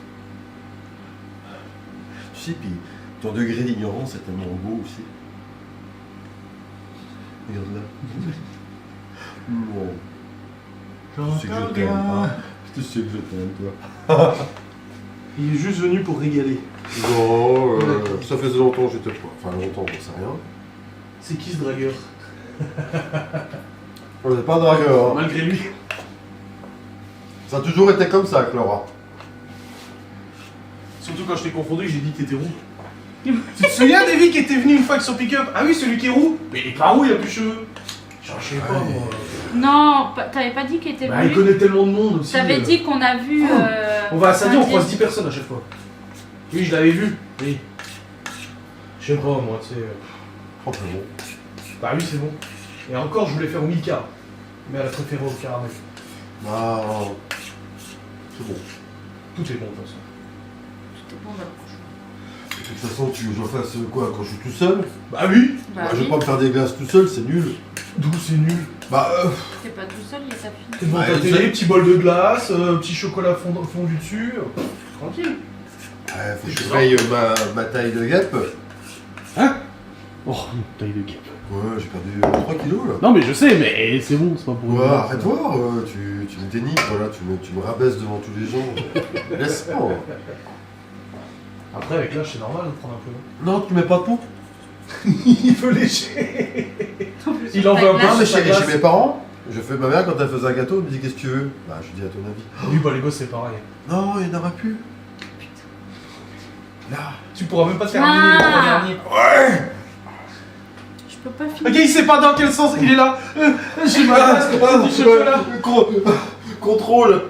Tu sais, puis ton degré d'ignorance est tellement beau aussi. Regarde là. Bon. Tu sais que je t'aime. Hein. Tu sais que je t'aime, toi. Il est juste venu pour régaler. Non, ça faisait longtemps que j'étais pas. Enfin, longtemps, on sait rien. C'est qui ce dragueur? On n'est pas dragueur. Hein. Malgré lui. Ça a toujours été comme ça, Clara. Surtout quand je t'ai confondu, j'ai dit que t'étais roux. Tu te souviens Davy qui était venu une fois avec son pick-up? Ah oui, celui qui est roux. Mais il est pas roux, il a plus de cheveux. Genre, je sais pas Ouais. moi. Non, t'avais pas dit qu'il était Bah, il venu. connaît tellement de monde aussi. T'avais dit qu'on a vu. On va à Saint-Denis, on Saint-Denis. croise 10 personnes à chaque fois. Oui, je l'avais vu. Oui. Je sais pas moi, tu sais. Oh, c'est bon. Bah oui, c'est bon. Et encore, je voulais faire au Milka. Mais elle a préféré au caramel. Ah, c'est bon. Tout est bon de toute façon. C'était bon, bah, De toute façon, tu veux que je fasse quoi quand je suis tout seul? Bah oui. bah Bah, je oui. vais pas me faire des glaces tout seul, c'est nul. D'où c'est nul. Bah, T'es pas tout seul, il y a ta fille. T'es devant Ouais, ta vous télé, savez- petit bol de glace, petit chocolat fondu dessus. Tranquille. faut que je paye ma taille de guêpe. Hein? Oh, taille de guêpe. Ouais, j'ai perdu 3 kilos là. Non mais je sais, mais c'est bon, c'est pas pour Ouais, moi, ça. arrête-toi, tu me dénies, voilà, tu me rabaisses devant tous les gens. Laisse-moi. Après, avec l'âge, c'est normal de prendre un peu. Non, tu mets pas de pot. Il veut lécher. Il en veut un peu. Non, mais sur sa chez glace. mes parents, je fais ma mère quand elle faisait un gâteau, elle me dit qu'est-ce que tu veux. Bah, je lui dis à ton avis. Oui, bah les gosses, c'est pareil. Non, il n'y en aura plus. Là. Tu pourras même pas terminer les 3 derniers. Ouais. Je peux pas finir. Ok, il sait pas dans quel sens il est là. J'ai mal du chocolat. Contrôle.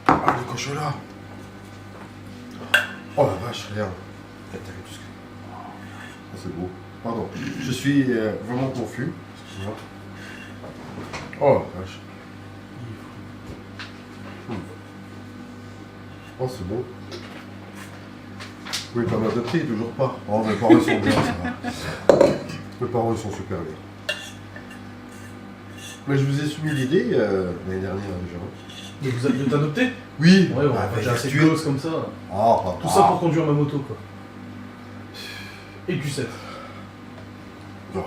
Ah, le cochola. Oh la vache, regarde. T'as vu tout ce que... Ah, c'est beau. Pardon, je suis vraiment confus. Excuse-moi. Oh la vache. Oh, c'est beau. Oui, pas m'adopter, toujours pas. Oh, mes parents ils sont bien, ça va. Mes parents ils sont super bien. Mais je vous ai soumis l'idée l'année dernière déjà. Mais vous avez adopté? Oui, Ouais, on bah, a déjà assez de tu es- gosses comme ça. Oh, papa. Tout ça pour conduire ma moto, quoi. Et Q7. Non.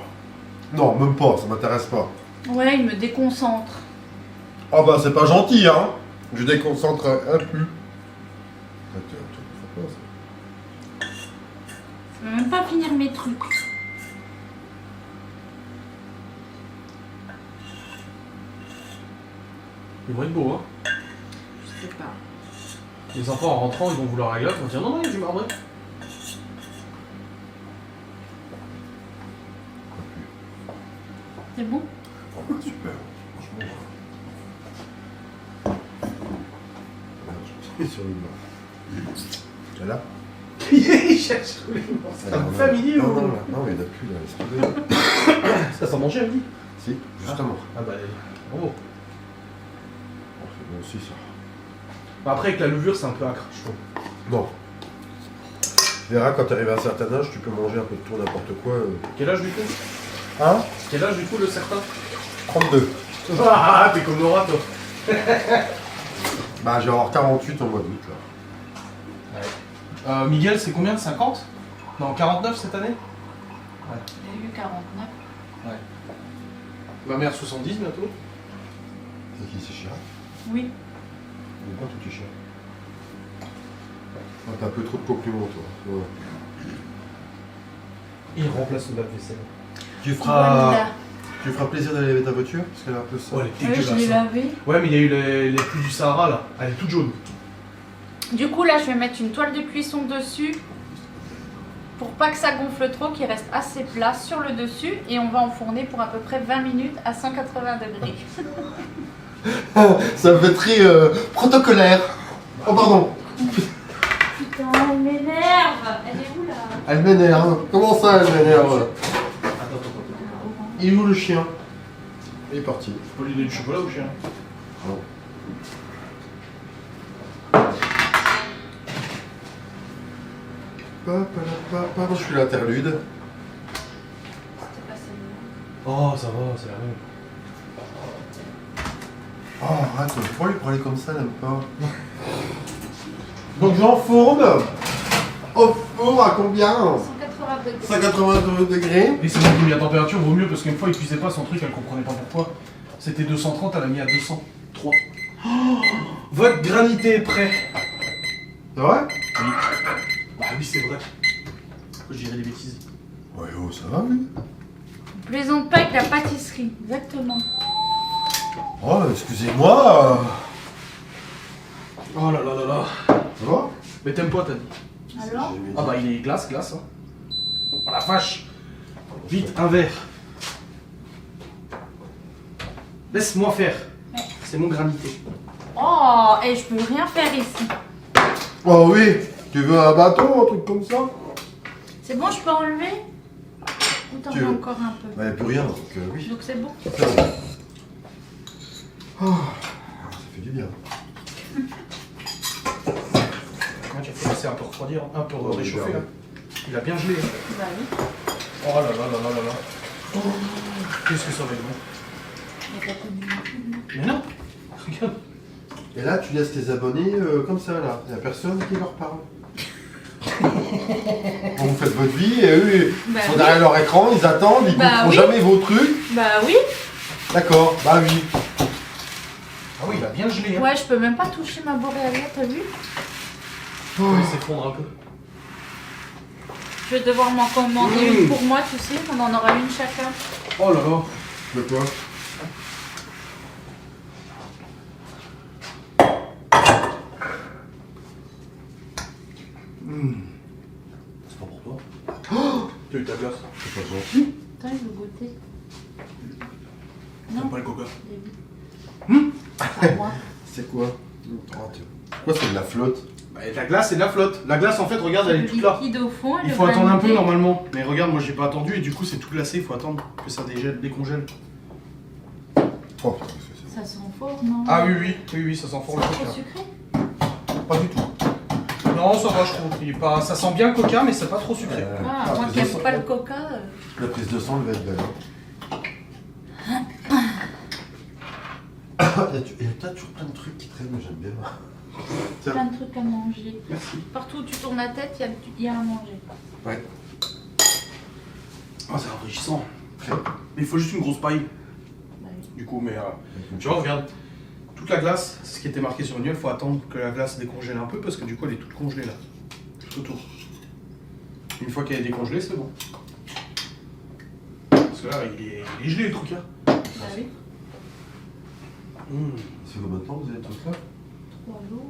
Non, même pas, ça m'intéresse pas. Ouais, il me déconcentre. Ah bah c'est pas gentil, hein. Je déconcentre un peu. Ah, tu fais pas ça. Je peux même pas finir mes trucs. Ils vont être beaux, hein. Je sais pas. Les enfants, en rentrant, ils vont vouloir la glace, ils vont dire non, non, il y a du marbré. C'est bon? Oh bah super, franchement. Regarde, je me suis sur le blanc. Tu es là? Il cherche tous les morceaux. C'est un familier non, ou non, non, il n'y en a plus là, laisse tomber. Ça s'en mangeait, elle dit. Si, justement. Ah bah, bravo. Oh, c'est bon aussi ça. Bah, après, avec la levure, c'est un peu acre, je trouve. Non. Tu verras quand tu arrives à un certain âge, tu peux manger un peu de tout, n'importe quoi. Quel âge du coup? Hein? Quel âge du coup, le certain? 32. Ah, t'es comme Laura, toi. Bah j'ai avoir 48 en mois d'août là. Miguel, c'est combien? 50? Non, 49 cette année? J'ai eu 49. Ma mère, 70 bientôt. C'est qui, c'est Chirac? Oui. Il est pas tout Chirac. Ah, t'as un peu trop de compliments toi. Ouais. Il remplace le lave-vaisselle. Tu Voilà. feras plaisir d'aller laver ta voiture parce qu'elle est un peu sale. Ouais, elle est Ouais, je l'ai dégueulasse. hein. lavé. Ouais, mais il y a eu les pluies du Sahara là. Elle est toute jaune. Du coup, là, je vais mettre une toile de cuisson dessus pour pas que ça gonfle trop, qu'il reste assez plat sur le dessus. Et on va enfourner pour à peu près 20 minutes à 180 degrés. Ça me fait très protocolaire. Oh pardon. Putain, elle m'énerve. Elle est où là? Elle m'énerve. Comment ça elle m'énerve? Attends. Il est où le chien? Il est parti. Faut lui donner du chocolat au chien. Oh. Pardon, je suis l'interlude. C'était pas celle-là. Oh, ça va, c'est la même. Oh, arrête, pourquoi lui parler comme ça, elle aime pas. Donc j'enfourne. Au four à combien? 180 degrés. 180 degrés. Et c'est moi qui ai mis la température, vaut mieux parce qu'une fois il cuisait pas son truc, elle comprenait pas pourquoi. C'était 230, elle a mis à 203. Oh, votre granité est prêt. C'est vrai? Oui. Bah oui, c'est vrai. Je dirais des bêtises. Ouais, oh, ça va, oui. Plaisante pas avec la pâtisserie. Exactement. Oh, excusez-moi. Oh là là là là. Ça va? Mais t'aimes pas, t'as dit? Alors? Ah bah il est glace, hein. Oh la vache. Vite, un verre. Laisse-moi faire. Ouais. C'est mon granité. Oh, et je peux rien faire ici. Oh oui. Tu veux un bâton, un truc comme ça? C'est bon, je peux enlever? Ou t'en Tu veux veux. encore un peu? Bah, y a plus rien, donc oui. Donc c'est bon. C'est bon. Oh, ça fait du bien. Comment tu fais laisser un peu refroidir, un peu Oh, réchauffer là? Il a bien gelé. Hein. Bah oui. Oh là là là là là là. Oh, qu'est-ce que ça va être bon. Il y a pas de limite. Mais non. Regarde. Et là, tu laisses tes abonnés comme ça, là. Y a personne qui leur parle. Vous faites votre vie et eux, ils Bah sont oui. derrière leur écran, ils attendent, ils Bah comprennent oui. jamais vos trucs. Bah oui. D'accord, bah oui. Ah oui, il a bien gelé. Hein. Ouais, je peux même pas toucher ma boréalia, t'as vu? Il va s'effondre un peu. Je vais devoir m'en commander une pour moi, tu sais, on en aura une chacun. Oh là là. De quoi? C'est pas pour toi. Tu as eu ta glace. C'est pas gentil. Attends, je veux goûter. T'aimes Non, pas le coca. pas moi. C'est quoi? Quoi, c'est de la flotte? Bah, la glace, c'est de la flotte. La glace, en fait, regarde, elle est Le toute là. liquide au fond, et Il le faut attendre un peu granité. normalement. Mais regarde, moi j'ai pas attendu et du coup c'est tout glacé. Il faut attendre que ça décongèle. Oh putain, c'est ça. Ça sent fort, non? Ah oui, ça sent fort le C'est trop coca. sucré? Pas du tout. Non, ça va, je trouve. Il est pas... Ça sent bien le coca, mais c'est pas trop sucré. Ah, la moi prise qui de aime sang- pas le coca. La prise de sang, elle va être belle. Hein. Il y a toujours plein de trucs qui traînent, mais j'aime bien. Tiens. Plein de trucs à manger. Merci. Partout où tu tournes la tête, il y a à manger. Ouais. Ah, c'est rafraîchissant. Mais il faut juste une grosse paille. Bah oui. Du coup, mais tu vois, regarde. Toute la glace, c'est ce qui était marqué sur le menu. Il faut attendre que la glace décongèle un peu parce que du coup elle est toute congelée là. Tout autour. Une fois qu'elle est décongelée, c'est bon. Parce que là, il est gelé le truc. Hein. Bah oui. Ça fait combien de temps vous avez tout ça? 3 jours.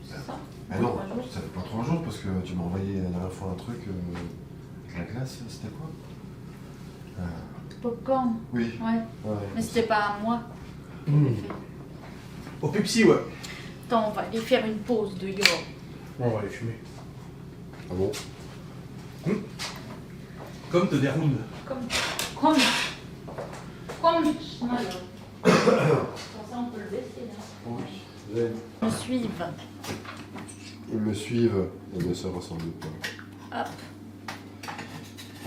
C'est ça. Ah non, 3 jours. ça fait pas 3 jours parce que tu m'as envoyé la dernière fois un truc. La glace, c'était quoi? Popcorn. Oui. Ouais. Ouais. Mais c'était pas à moi. que Mmh. j'ai fait. Au Pepsi, ouais. Attends, on va aller faire une pause de yoga. Bon, on va les fumer. Ah bon? Comme de Derund. Comme. Voilà. Pour ça, on peut le baisser. Là. Oui. Me suivent. Ils me suivent et ne se ressemblent pas. Hop.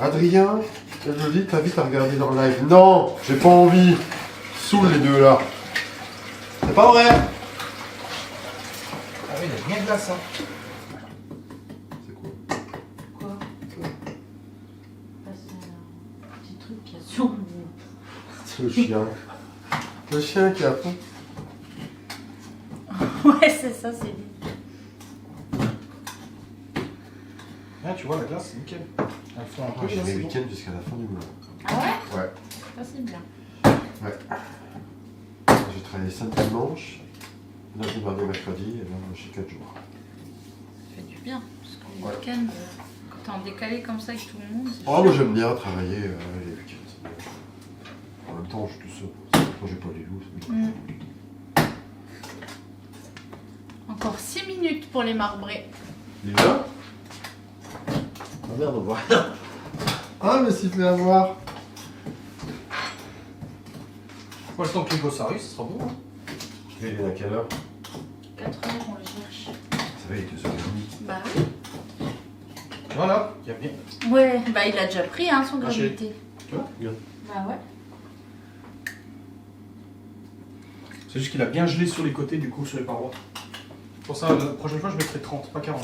Adrien, je le dis, t'invite à regarder leur live. Non, j'ai pas envie. Saoule les deux là. C'est pas vrai. Ah oui, il y a bien de glace, hein. C'est quoi? Quoi? Bah, c'est un petit truc qu'il y a sur le. C'est le chien. Le chien qui a faim. Ouais, c'est ça, c'est dit. Ah, tu vois, la glace, c'est nickel. Elle fond un peu, J'ai là, mes c'est bon. week-ends jusqu'à la fin du mois. Ah ouais? Ouais. Ça, c'est bien. Ouais. J'ai travaillé samedi, dimanche, lundi, mardi, mercredi, et là j'ai 4 jours. Ça fait du bien. Parce que les Ouais. week-ends, quand t'es en décalé comme ça avec tout le monde, c'est Oh, moi j'aime bien travailler les week-ends. En même temps, je suis tout seul. Moi j'ai pas les loups. c'est bien. Encore 6 minutes pour les marbrés. Déjà? Ah merde, on voit rien. Ah, mais s'il fait avoir. Moi, le temps que les gosses arrivent, ce sera bon. Hein. Il est à quelle heure? 4 heures, on le cherche. Ça va, il était sur le lit. Bah oui. Voilà, il y a bien. Ouais, bah il a déjà pris hein, son Ah, chérie. gravité. Tu vois, regarde. Bah ouais. C'est juste qu'il a bien gelé sur les côtés, du coup, sur les parois. Pour ça, la prochaine fois, je mettrai 30, pas 40.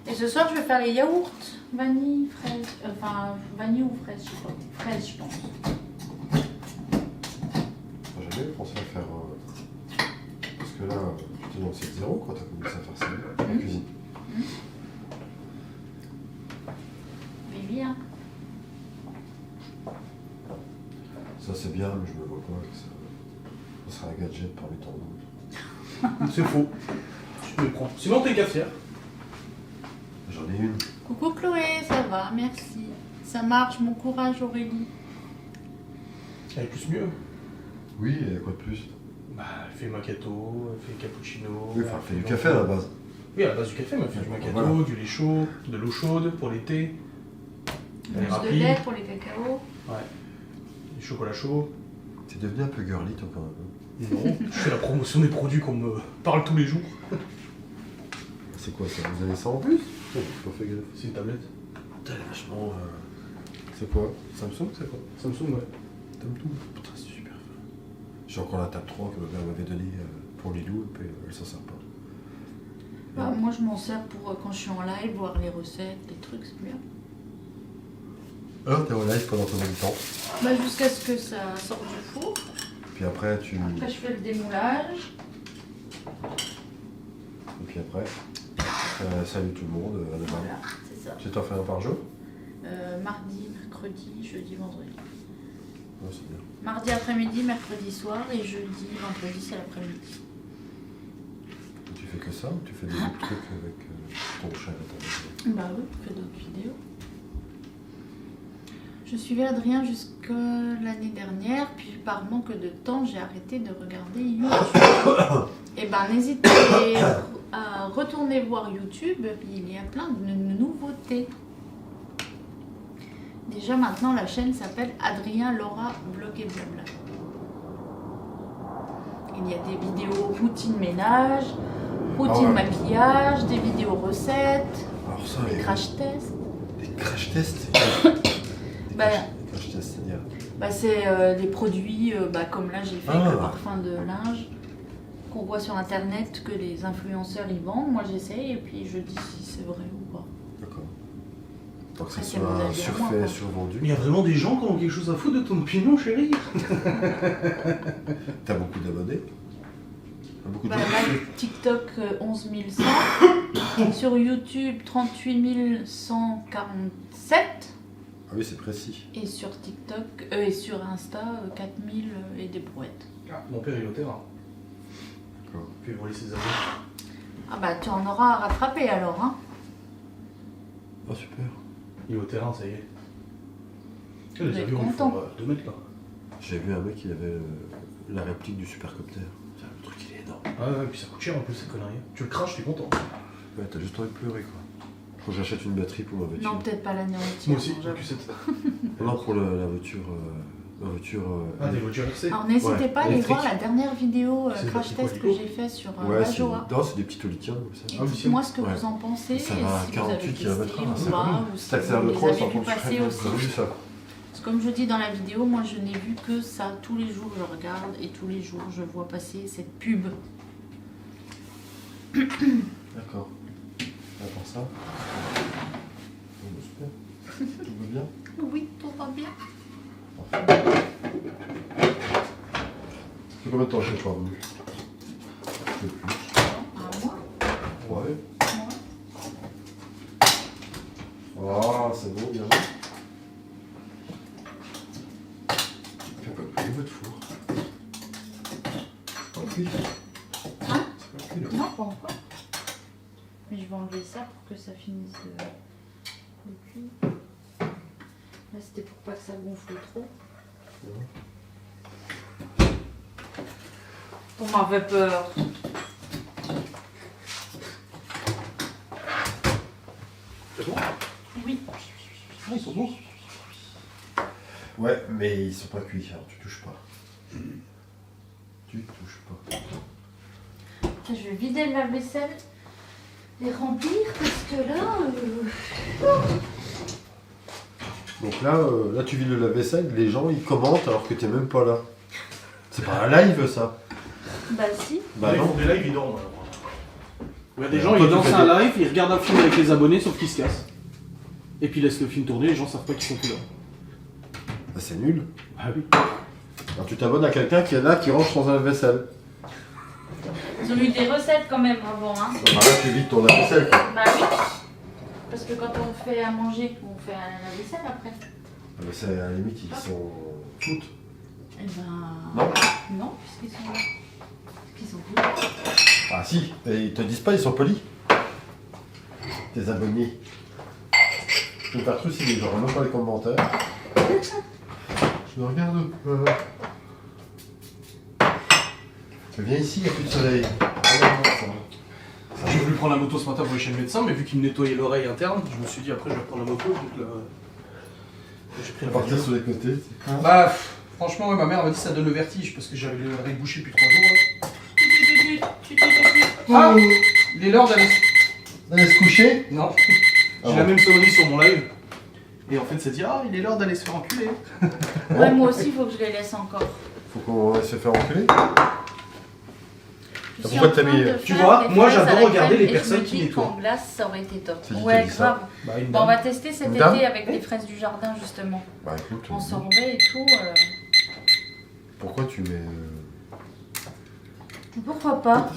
Et ce soir, je vais faire les yaourts. Vanille, fraise. Enfin, vanille ou fraise, je sais pas. Fraise, je pense. J'ai jamais pensé à faire. Parce que là, tu t'es lancé de zéro quand t'as commencé à faire ça, la cuisine. Mais bien. Ça c'est bien, mais je me vois pas que ça sera un gadget parmi tant d'autres. C'est faux. Tu te le prends. Sinon, t'es cafetière. J'en ai une. Coucou Chloé, ça va, merci. Ça marche, mon courage Aurélie. Elle est plus mieux. Oui, et quoi de plus? Bah, elle fait macchiato, elle fait cappuccino. Oui, enfin, elle fait du café à la base. Oui, à la base du café, mais elle fait du macchiato, Voilà. du lait chaud, de l'eau chaude pour l'été. Elle est Mousse de rapide. lait pour les cacaos. Ouais. Du chocolat chaud. T'es devenu un peu girly toi quand même. Non, je fais la promotion des produits qu'on me parle tous les jours. C'est quoi ça? Vous avez ça en plus? Oh, j'ai pas fait gaffe. C'est une tablette. Putain, elle est vachement. C'est quoi? Samsung, c'est quoi? Samsung, ouais. Samsung. Putain, c'est super fin. J'ai encore la table 3 que ma mère m'avait donnée pour les loups, et puis elle s'en sert pas. Bah, moi je m'en sers pour quand je suis en live, voir les recettes, les trucs, c'est bien. Alors t'es en live pendant combien de temps? Bah, jusqu'à ce que ça sorte du four. Puis après tu... Après je fais le démoulage. Et puis après, salut tout le monde, à demain. Voilà, c'est ça. Tu t'en fais un par jour? Mardi, mercredi, jeudi, vendredi. Ouais, c'est bien. Mardi après-midi, mercredi soir et jeudi, vendredi c'est l'après-midi. Et tu fais que ça ou tu fais des autres trucs avec ton chat à ta Bah oui, je fais d'autres vidéos. Je suivais Adrien jusqu'à l'année dernière, puis par manque de temps, j'ai arrêté de regarder YouTube. Et ben n'hésitez à retourner voir YouTube, il y a plein de nouveautés. Déjà maintenant la chaîne s'appelle Adrien Laura Blog et Blabla. Il y a des vidéos routine ménage, routine maquillage, des vidéos recettes, Alors ça, des crash tests. Des crash tests Bah, Des crash tests, c'est-à-dire bah, c'est des produits, comme là j'ai fait avec le parfum de linge qu'on voit sur internet, que les influenceurs y vendent. Moi j'essaye et puis je dis si c'est vrai ou pas. D'accord. Tant que ça Après, c'est mon soit avis à moi, surfait, quoi. survendu. Il y a vraiment des gens qui ont quelque chose à foutre de ton opinion, chérie. T'as beaucoup d'abonnés? T'as beaucoup Bah, de... là, TikTok 11 100, sur YouTube 38 147 Ah oui, c'est précis. et sur TikTok et sur Insta 4000 et des brouettes. Ah, mon père il est au terrain. D'accord. Puis il voler ses abonnés. Ah bah tu en auras à rattraper alors hein. Oh super. Il est au terrain, ça y est. Vous Les êtes avions, ils content. font 2 mètres là. J'ai vu un mec qui avait la réplique du supercopter. Tiens, le truc il est énorme. Ah ouais, puis ça coûte cher en plus ces conneries. Tu le craches, t'es content. Ouais, t'as juste envie de pleurer quoi. Faut que j'achète une batterie pour ma voiture. Non peut-être pas la nourriture. Moi aussi, non, j'avoue. donc c'est Non, pour la voiture. Ma voiture. Ah, des voitures RC. Alors n'hésitez Ouais, pas à aller électrique. voir la dernière vidéo C'est crash des test que petits j'ai fait sur Ouais, c'est Bajoa. non, c'est des petits au lithium comme ça. Et Ah oui, dites-moi ce que ouais. vous en pensez, et si Ça va à vous 48 avez testé km/h, ou c'est pas, bon. ou Si si t'accélères vous le les trop, ça avez vu tombe passer aussi. J'ai vu ça. Parce que comme je dis dans la vidéo, moi je n'ai vu que ça. Tous les jours je regarde et tous les jours je vois passer cette pub. D'accord. Attends ça. Bon, bah, super. Tout va bien. Oui, tout va bien. Parfait. C'est combien de temps que je suis revenu? Je sais plus. À moi. Ouais. Moi. Ah, c'est bon, bien. Fais pas couler votre four. Pas cuit. Hein? C'est pas cuit, là. Non, pas encore. Mais je vais enlever ça pour que ça finisse de cuire. Là c'était pour pas que ça gonfle trop. On m'avait peur. C'est bon? Oui. Ah, ils sont beaux. Ouais, mais ils sont pas cuits, alors tu touches pas. Tu touches pas. Je vais vider le lave-vaisselle et remplir parce que là. Donc là tu vis le lave-vaisselle, les gens ils commentent alors que t'es même pas là. C'est pas un live ça. Bah si. Bah Ils non. font des lives, ils dorment. Il y a des Ouais, gens, toi, ils tu lancent fais un des- live, ils regardent un film avec les abonnés, sauf qu'ils se cassent. Et puis ils laissent le film tourner, les gens savent pas qu'ils sont plus là. Bah, c'est nul. Ah oui. Alors tu t'abonnes à quelqu'un qui est là, qui range son lave-vaisselle. Ils ont eu des recettes quand même avant, hein. Bah là tu vides ton lave-vaisselle quoi. Bah oui. Parce que quand on fait à manger, on fait à la vaisselle après. Ah, bah, c'est à la limite ils sont foot. Eh ben. Non. Non, puisqu'ils sont là. Puisqu'ils sont plus là. Ah si, mais ils te disent pas, ils sont polis. Tes abonnés. Je vais me faire trucider, j'aurai même pas les commentaires. Je me regarde. Viens ici, il n'y a plus de soleil. Ah non, non, ça va. J'ai voulu prendre la moto ce matin pour aller chez le médecin, mais vu qu'il me nettoyait l'oreille interne, je me suis dit après je vais prendre la moto. Donc là, j'ai pris la Partir voiture. sur les côtés. Bah, franchement, ouais, ma mère m'a dit que ça donne le vertige parce que j'avais l'oreille bouchée depuis 3 jours. Ah, il est l'heure d'aller. Allez se coucher. Non, Ah j'ai bon. la même sonnerie sur mon live. Et en fait, ça dit ah, il est l'heure d'aller se faire enculer. Ouais, moi aussi, il faut que je les laisse encore. Faut qu'on se faire enculer. Je Je suis Pourquoi en t'as train mis- de Tu faire vois, des moi, fraises à j'adore la regarder crème les et je personnes me qui dis nettoient. qu'en glace, ça aurait été top. C'est dit qui a Ouais, dit ça. grave. Bah, une Bon, on dame. va tester cet Une été dame avec les fraises du jardin, justement. Bah écoute, En sorbet et tout. pourquoi tu mets... Pourquoi pas?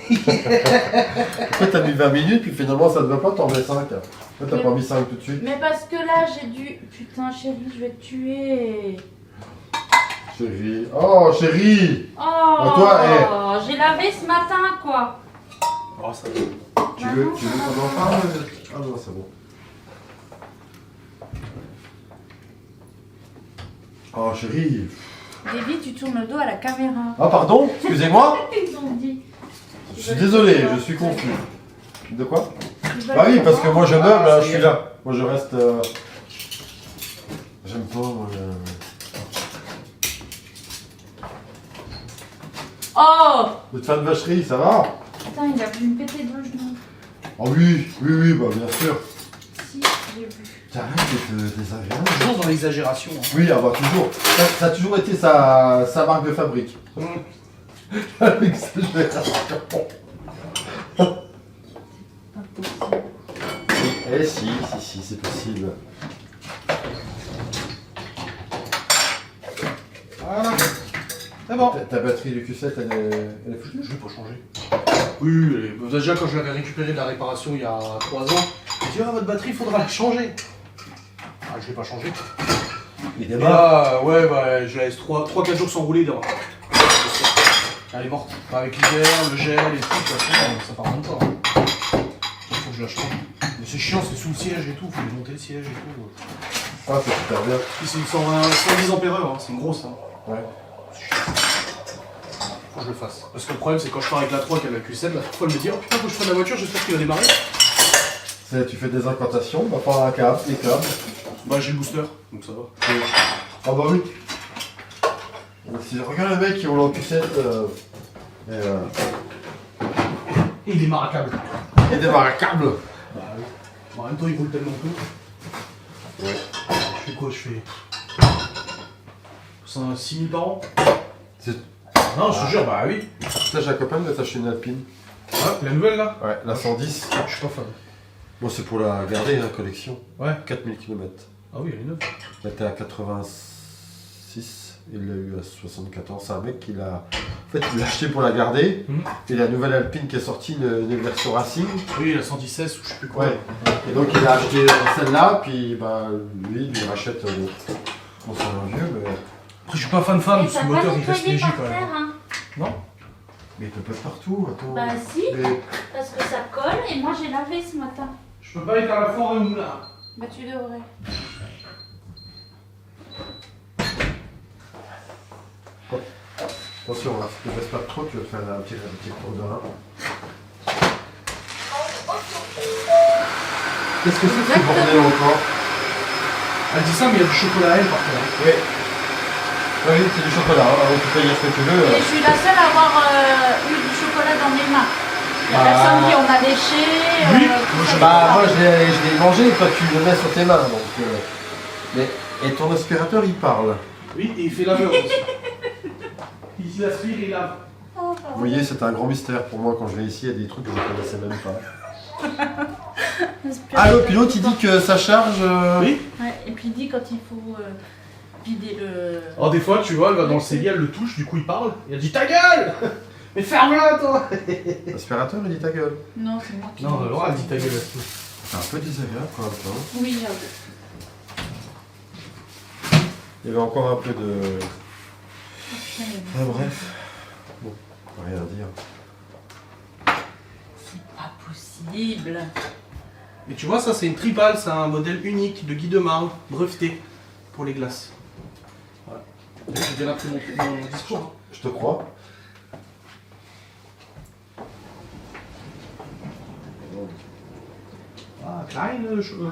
Pourquoi t'as mis 20 minutes, puis finalement ça te va pas, t'en mets 5. Pourquoi t'as Mais- pas mis 5 tout de suite? Mais parce que là, j'ai dû... Putain, chérie, je vais te tuer. Chérie. Oh, chérie! Oh, toi, j'ai lavé ce matin, quoi. Oh, ça Tu veux qu'on en parle? Ah non, c'est bon. Oh, chérie. David, tu tournes le dos à la caméra. Ah, pardon, excusez-moi. Ils ont dit. Je suis désolé, je suis confus. De quoi? Ils veulent Bah oui, te parce que voir. moi je meuble, Ah, je suis là. Moi je reste. J'aime pas. Moi, Oh Votre fan de vacherie, ça va? Putain, il a voulu me péter deux genoux. Oh oui, oui, oui, bah bien sûr. Si, j'ai vu. T'arrêtes d'être désagréable. Toujours dans l'exagération. Hein. Oui, ah bah toujours. Ça a toujours été sa marque de fabrique. L'exagération. Pas possible. Eh si, c'est possible. Voilà. C'est bon. Ta batterie du Q7, elle est foutue? Je vais pas changer. Oui, déjà quand je l'avais récupéré de la réparation il y a 3 ans, j'ai dit ah votre batterie il faudra la changer. Ah je l'ai pas changé. Il Et démarre. là ouais bah je la laisse 3-4 jours s'enrouler dans. Elle est morte. Bah, avec l'hiver, le gel et tout, de toute façon ça part même pas. Hein. Faut que je la change. Mais c'est chiant, c'est sous le siège et tout, faut démonter le siège et tout. Ah, c'est super bien. Puis c'est une 110 ampères heure, hein. C'est une grosse. Hein. Ouais. Faut que je le fasse. Parce que le problème c'est quand je pars avec la 3 qui a la Q7, la fois elle me dit oh putain faut que je prenne la voiture, j'espère qu'il va démarrer. Tu fais des incantations, bah par un câble, des câbles. Bah j'ai le booster, donc ça va. Ah bah oui. Si je regarde le mec qui roule en Q7, Et il démarre à câble. il démarre un câble. Bah oui. En même temps il roule tellement peu. Ouais. Je fais quoi? Je fais 6 000 par an. C'est- Non je te jure, bah oui. Ça, j'ai un copain qui m'a acheté une Alpine. Ouais, la nouvelle là. Ouais, la 110. Je suis pas fan. Bon, c'est pour la garder, la collection. Ouais. 4000 km. Ah oui elle est neuve. Il était à 86, il l'a eu à 74. C'est un mec qui l'a. En fait, il l'a acheté pour la garder. Mhm. Et la nouvelle Alpine qui est sortie, une version Racing. Oui la 116 ou je sais plus quoi. Ouais. Et donc, il a acheté celle-là, puis bah, lui, il lui rachète l'autre. Bon, c'est un vieux, mais. Après je suis pas fan parce que T'as le pas moteur il reste nettoyé léger par quand même. terre, hein? Non? Mais il peut pas être partout, attends. Bah si, Mais- parce que ça colle et moi j'ai lavé ce matin. Je peux pas être à la foire au moulin. Bah tu devrais. Attention, hein, si tu ne baisses pas trop, tu vas te faire un petit tour de rein. Qu'est-ce que c'est que ce bordel encore? Elle dit ça mais il y a du chocolat à elle par contre. Oui. Oui, c'est du chocolat, hein. Tu peux dire ce que tu veux. Et je suis la seule à avoir eu du chocolat dans mes mains. Il y a Ah. personne qui en a léché. Oui. tout ça, Bah, tout ça. moi je l'ai mangé, toi tu le mets sur tes mains. Donc, mais, et ton aspirateur il parle. Oui et il fait laveur aussi. Il aspire et il lave. Oh, Vous voyez, c'est un grand mystère pour moi quand je vais ici, il y a des trucs que je ne connaissais même pas. Ah, le pilote il dit que ça charge. Oui. Ouais, et puis il dit quand il faut vider le. Alors des fois, tu vois, elle va dans le cellier, elle le touche, du coup il parle, et elle dit ta gueule. Mais ferme-la toi. L'aspirateur il dit ta gueule. Non, c'est moi qui. Non, alors elle dit ta gueule. C'est un peu désagréable quand même. Hein. Oui, j'avoue. Il y avait encore un peu de. Putain, Ah, bref. Bon, rien à dire. c'est pas possible. Et tu vois, ça c'est une tripale, c'est un modèle unique de Guy de Marle, breveté pour les glaces. Voilà. J'ai bien appris mon discours. Je te crois. Ah, Klein,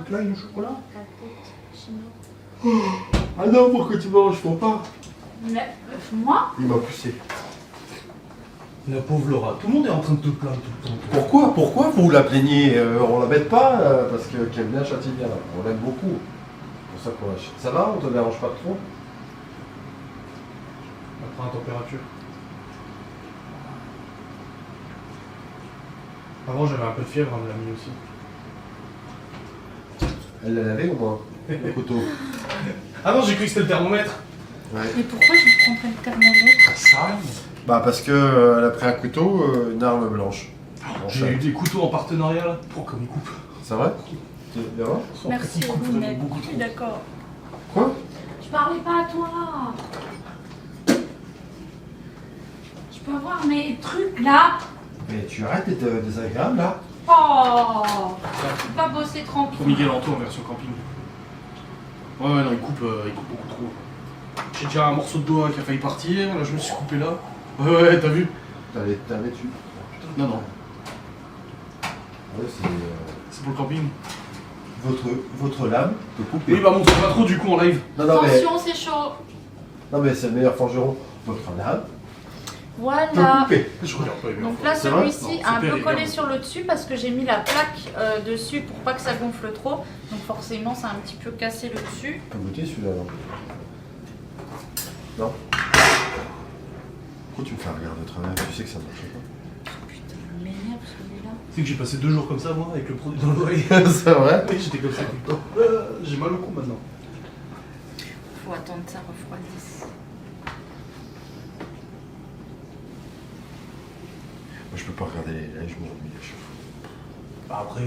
Klein au chocolat. La tête, chinois. Ah non, pourquoi tu manges? Faut pas. Mais moi, Il m'a poussé. La pauvre Laura, tout le monde est en train de te plaindre tout le temps. Pourquoi vous la plaignez? On l'embête pas parce qu'elle bien châtie bien. On l'aime beaucoup. C'est pour ça qu'on l'achète. Ça va? On te dérange pas trop? On prend la température. Avant j'avais un peu de fièvre, elle me l'a mis aussi. Elle l'a lavé au moins, le couteau. Ah non, j'ai cru que c'était le thermomètre. Ouais. Mais pourquoi je prendrais le thermomètre? Ça arrive. Bah parce que elle a pris un couteau, une arme blanche. J'ai eu des couteaux en partenariat là. Oh, comme ils coupent. C'est vrai? Tu viens voir? Merci, Ils coupent Rounette. vraiment beaucoup Je suis trop. d'accord. Quoi? Je parlais pas à toi. Je peux avoir mes trucs là? Mais tu arrêtes d'être désagréable là? Oh, je peux pas bosser Pour tranquille. Miguel Anto en version camping. Ouais, non, il coupe beaucoup trop. J'ai déjà un morceau de doigt qui a failli partir, là je me suis coupé là. Ouais, t'as vu? T'as vêtu. Non, non, Ouais, c'est c'est pour le camping. votre lame te coupe. Oui, bah montre pas trop du coup en live. Non, mais, Attention, c'est chaud. non mais c'est le meilleur forgeron. Votre lame peut Voilà. couper. Je regarde pas les meilleurs. Donc là, C'est vrai? celui-ci Non, a un c'est peu terrible. collé sur le dessus parce que j'ai mis la plaque dessus pour pas que ça gonfle trop. Donc forcément, ça a un petit peu cassé le dessus. Tu peux goûter celui-là non? Non? Pourquoi tu me fais regarder de travers? Tu sais que ça marche Putain, il m'énerve celui-là. Tu sais que j'ai passé 2 jours comme ça moi, avec le produit dans l'oreille. pas? C'est vrai? Oui, j'étais comme ça tout le temps. J'ai mal au cou maintenant. Faut attendre que ça refroidisse. Moi je peux pas regarder les lives, je m'ennuie à chaque fois. Bah après,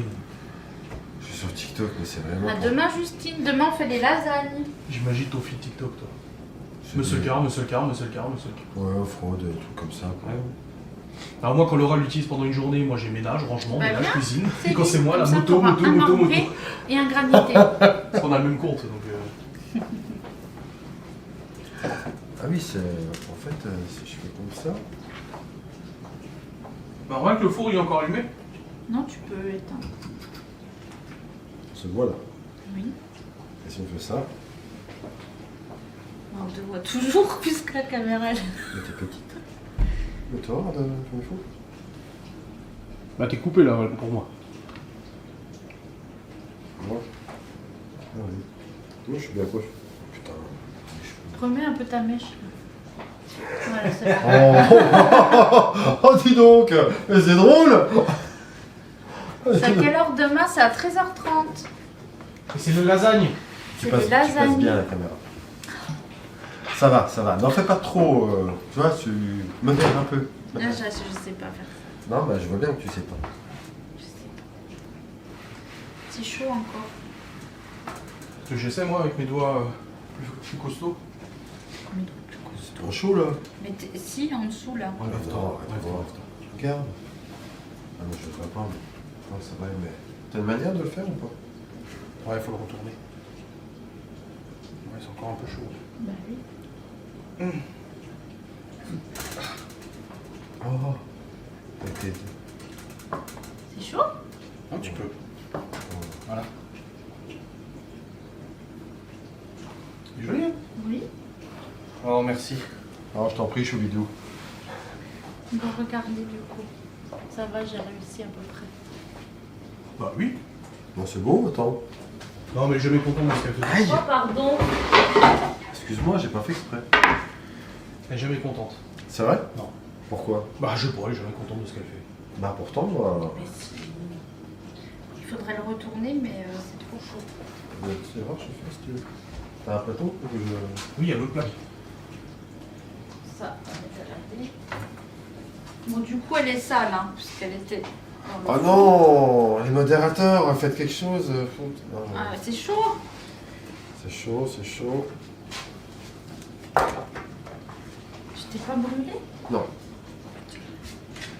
Je suis sur TikTok mais c'est vraiment. Ah, demain, Justine, demain on fait des lasagnes. j'imagine ton fil TikTok toi. C'est Monsieur des- le car, monsieur le car, monsieur le car, monsieur le car. Ouais, fraude, des trucs comme ça. Quoi. Ouais. Alors moi quand Laura l'utilise pendant une journée, moi j'ai ménage, rangement, Bah, ménage, bien. cuisine. C'est Et quand c'est dit, moi, la comme ça, moto, t'auras moto, un moto, moto. marbré et un granité. Parce qu'on a le même compte donc. Ah oui, c'est. En fait, si je fais comme ça. Bah remarque que le four il est encore allumé. Non, tu peux éteindre. On se voit là. Oui. Et si on fait ça, On te voit toujours puisque la caméra elle. mais t'es petite. Mais toi, regarde comme il faut. Bah t'es coupé là, pour moi. Moi. Ah oui. Moi je suis bien coiffé. Putain. mes cheveux. Remets un peu ta mèche. Voilà, c'est bon. Oh, dis donc! Mais c'est drôle! C'est à quelle heure demain? C'est à 13h30. Et c'est le lasagne. Tu C'est passes, des tu passes lasagnes. bien à la caméra. Ça va, ça va. N'en fais pas trop. Tu vois, tu modères un peu. Là, je sais pas faire ça. Non, bah je vois bien que tu sais pas. Je sais pas. C'est chaud encore. Parce que j'essaie moi avec mes doigts plus costauds. Mais, C'est trop chaud là. si, en dessous là. Ouais, lève-toi, Non, lève-toi, non. lève-toi. Regarde. Ah, mais je le ferai pas. Non, c'est vrai, mais. T'as une manière de le faire ou pas? Ouais, faut le retourner. Ouais, c'est encore un peu chaud. Bah oui. Oh. Ok. C'est chaud? Non, tu peux. Voilà. C'est joli, hein? Oui. Oh, merci. Alors, je t'en prie, je suis vidéo. On va regarder du coup. Ça va, j'ai réussi à peu près. Bah oui. Bon, c'est beau, attends. Non, mais je mets content de ce qu'elle fait. Aïe. Oh, pardon. Excuse-moi, j'ai pas fait exprès. Elle est jamais contente. C'est vrai? Non. Pourquoi? Bah, je pourrais, jamais contente de ce qu'elle fait. Bah, pourtant, Mais si. Il faudrait le retourner, mais c'est trop chaud. tu vas voir, je fais si tu veux. T'as un plateau pour que je. Oui, il y a l'autre plaque. Ça, on va regarder. Bon, du coup, elle est sale, hein, puisqu'elle était. dans Oh le non! Les modérateurs, faites quelque chose. Non, Ah, c'est chaud. c'est chaud, c'est chaud. Je t'ai pas brûlé? Non.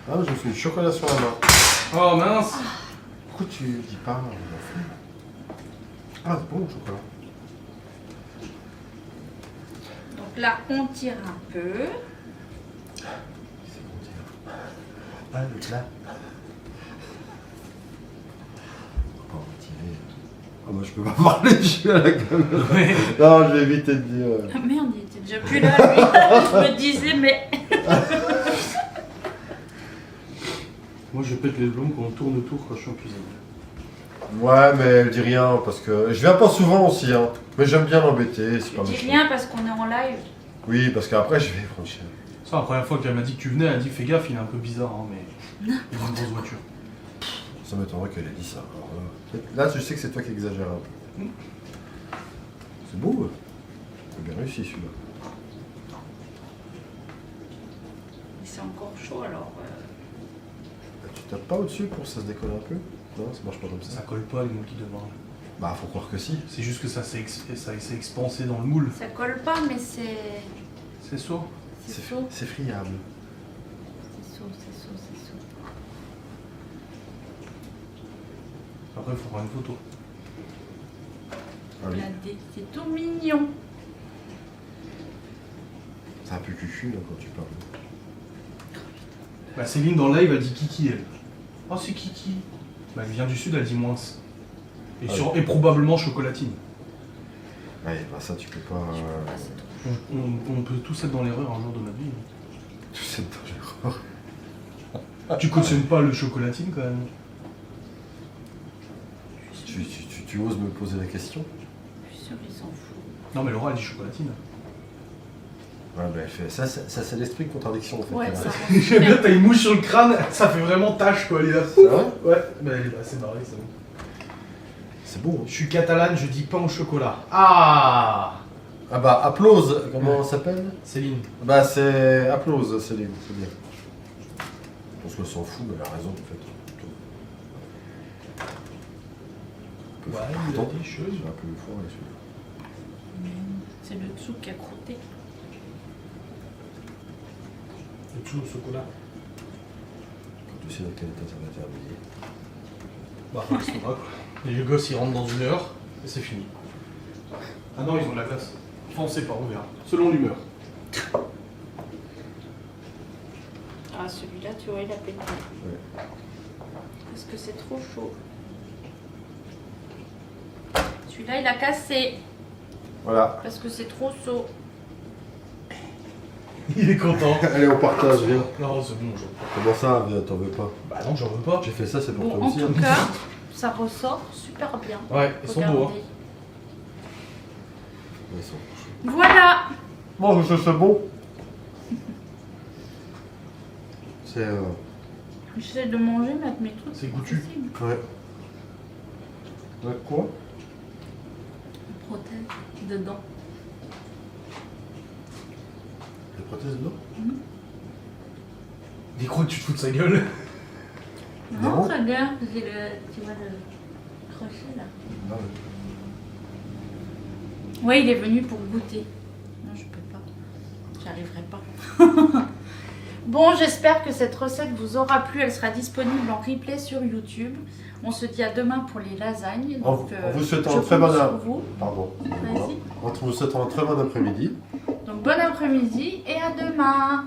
Ah, je me fais du chocolat sur la main. Oh mince. Pourquoi tu dis pas? On en fait. Ah, c'est bon le chocolat. Donc là, on tire un peu. C'est bon, tiens. Ah, le plat. On va tirer. Ah, moi je peux pas parler, je suis à la caméra. Ouais. Non, je vais éviter de dire. Ah merde, il était déjà plus là, lui. Je me disais, mais. Moi, je pète les blômes quand on tourne autour quand je suis en cuisine. Ouais, mais elle dit rien parce que je viens pas souvent aussi, hein. Mais j'aime bien l'embêter, c'est Je pas dis méchant. rien parce qu'on est en live. Oui, parce qu'après je vais franchir. Ça, la première fois qu'elle m'a dit que tu venais, elle a dit fais gaffe, il est un peu bizarre, hein, mais il a une grosse voiture. Ça m'étonnerait qu'elle ait dit ça. Là, je sais que c'est toi qui exagères un peu. C'est beau. C'est bien réussi celui-là. C'est encore chaud alors. Tu tapes pas au-dessus pour que ça se décolle un peu? Non, ça marche pas comme Ça ça. colle pas les moules qui demandent. Bah, faut croire que si. C'est juste que ça s'est expansé dans le moule. Ça colle pas, mais c'est. C'est ça. C'est chaud. C'est friable. C'est chaud, c'est chaud, c'est chaud. Après, il faut prendre une photo. Ah oui. Regardez, c'est tout mignon. C'est un peu cucu là quand tu parles. Bah, Céline dans le live, elle dit Kiki, elle. Oh, c'est Kiki. Bah, elle vient du sud, elle dit moins. Et, Ah et probablement chocolatine. Ouais, bah ça tu peux pas. Ah, c'est trop. On peut tous être dans l'erreur un jour de notre vie. Tu sais dans l'erreur. Tu cautionnes pas le chocolatine quand même. Tu oses me poser la question? Je suis sûre qu'il s'en fout. Non, mais Laura, elle dit chocolatine. Ouais, bah elle fait. Ça c'est l'esprit de contradiction en fait. Ouais, Elle ça a- rend J'aime bien, super. t'as une mouche sur le crâne, ça fait vraiment tache quoi, elle est là. C'est vrai? Ouais, mais elle est assez barrée, c'est bon. C'est beau. Hein. Je suis catalane, je dis pain au chocolat. Ah Ah bah applause, comment ça s'appelle? Céline. Bah c'est applause, Céline, c'est bien. Je pense qu'elle s'en fout, mais elle a raison en fait. Ouais, il a des choses. C'est un peu fort là-dessus. C'est le dessous qui a croûté. Le tout au chocolat. Quand tu sais dans quel état ça va terminer. Bah, l'estomac quoi. Les gosses ils rentrent dans 1 heure et c'est fini. Ah non, ils ont de la glace. Enfin, on sait pas, on verra. Selon l'humeur. Ah, celui-là, tu vois, il a pété. Ouais. Parce que c'est trop chaud. Celui-là, il a cassé. Voilà. Parce que c'est trop chaud. Il est content. Allez, on partage, viens. Non, c'est bon, j'en Comment ça, t'en veux pas? Bah non, j'en veux pas. J'ai fait ça, c'est pour Bon, toi en aussi. tout hein. cas, ça ressort super bien. Ouais, ils sont beaux. Hein. Regardez. Ouais, ils sont- Voilà. Bon, c'est bon. C'est. J'essaie de manger, mais avec mes trucs. C'est pas goûtu. possible. Ouais. Ouais, quoi? Une prothèse dedans. Des prothèses dedans? Il croit que tu te fous de sa gueule. Non, Non. regarde, j'ai le. Tu vois le crochet là. Ah ouais. Ouais, il est venu pour goûter. Non, je peux pas. J'arriverai pas. Bon, j'espère que cette recette vous aura plu. Elle sera disponible en replay sur YouTube. On se dit à demain pour les lasagnes. En Donc, vous souhaitant je un très compte bon sur vous. Pardon. Vas-y. On vous souhaite un très bon après-midi. Donc, bon après-midi et à demain.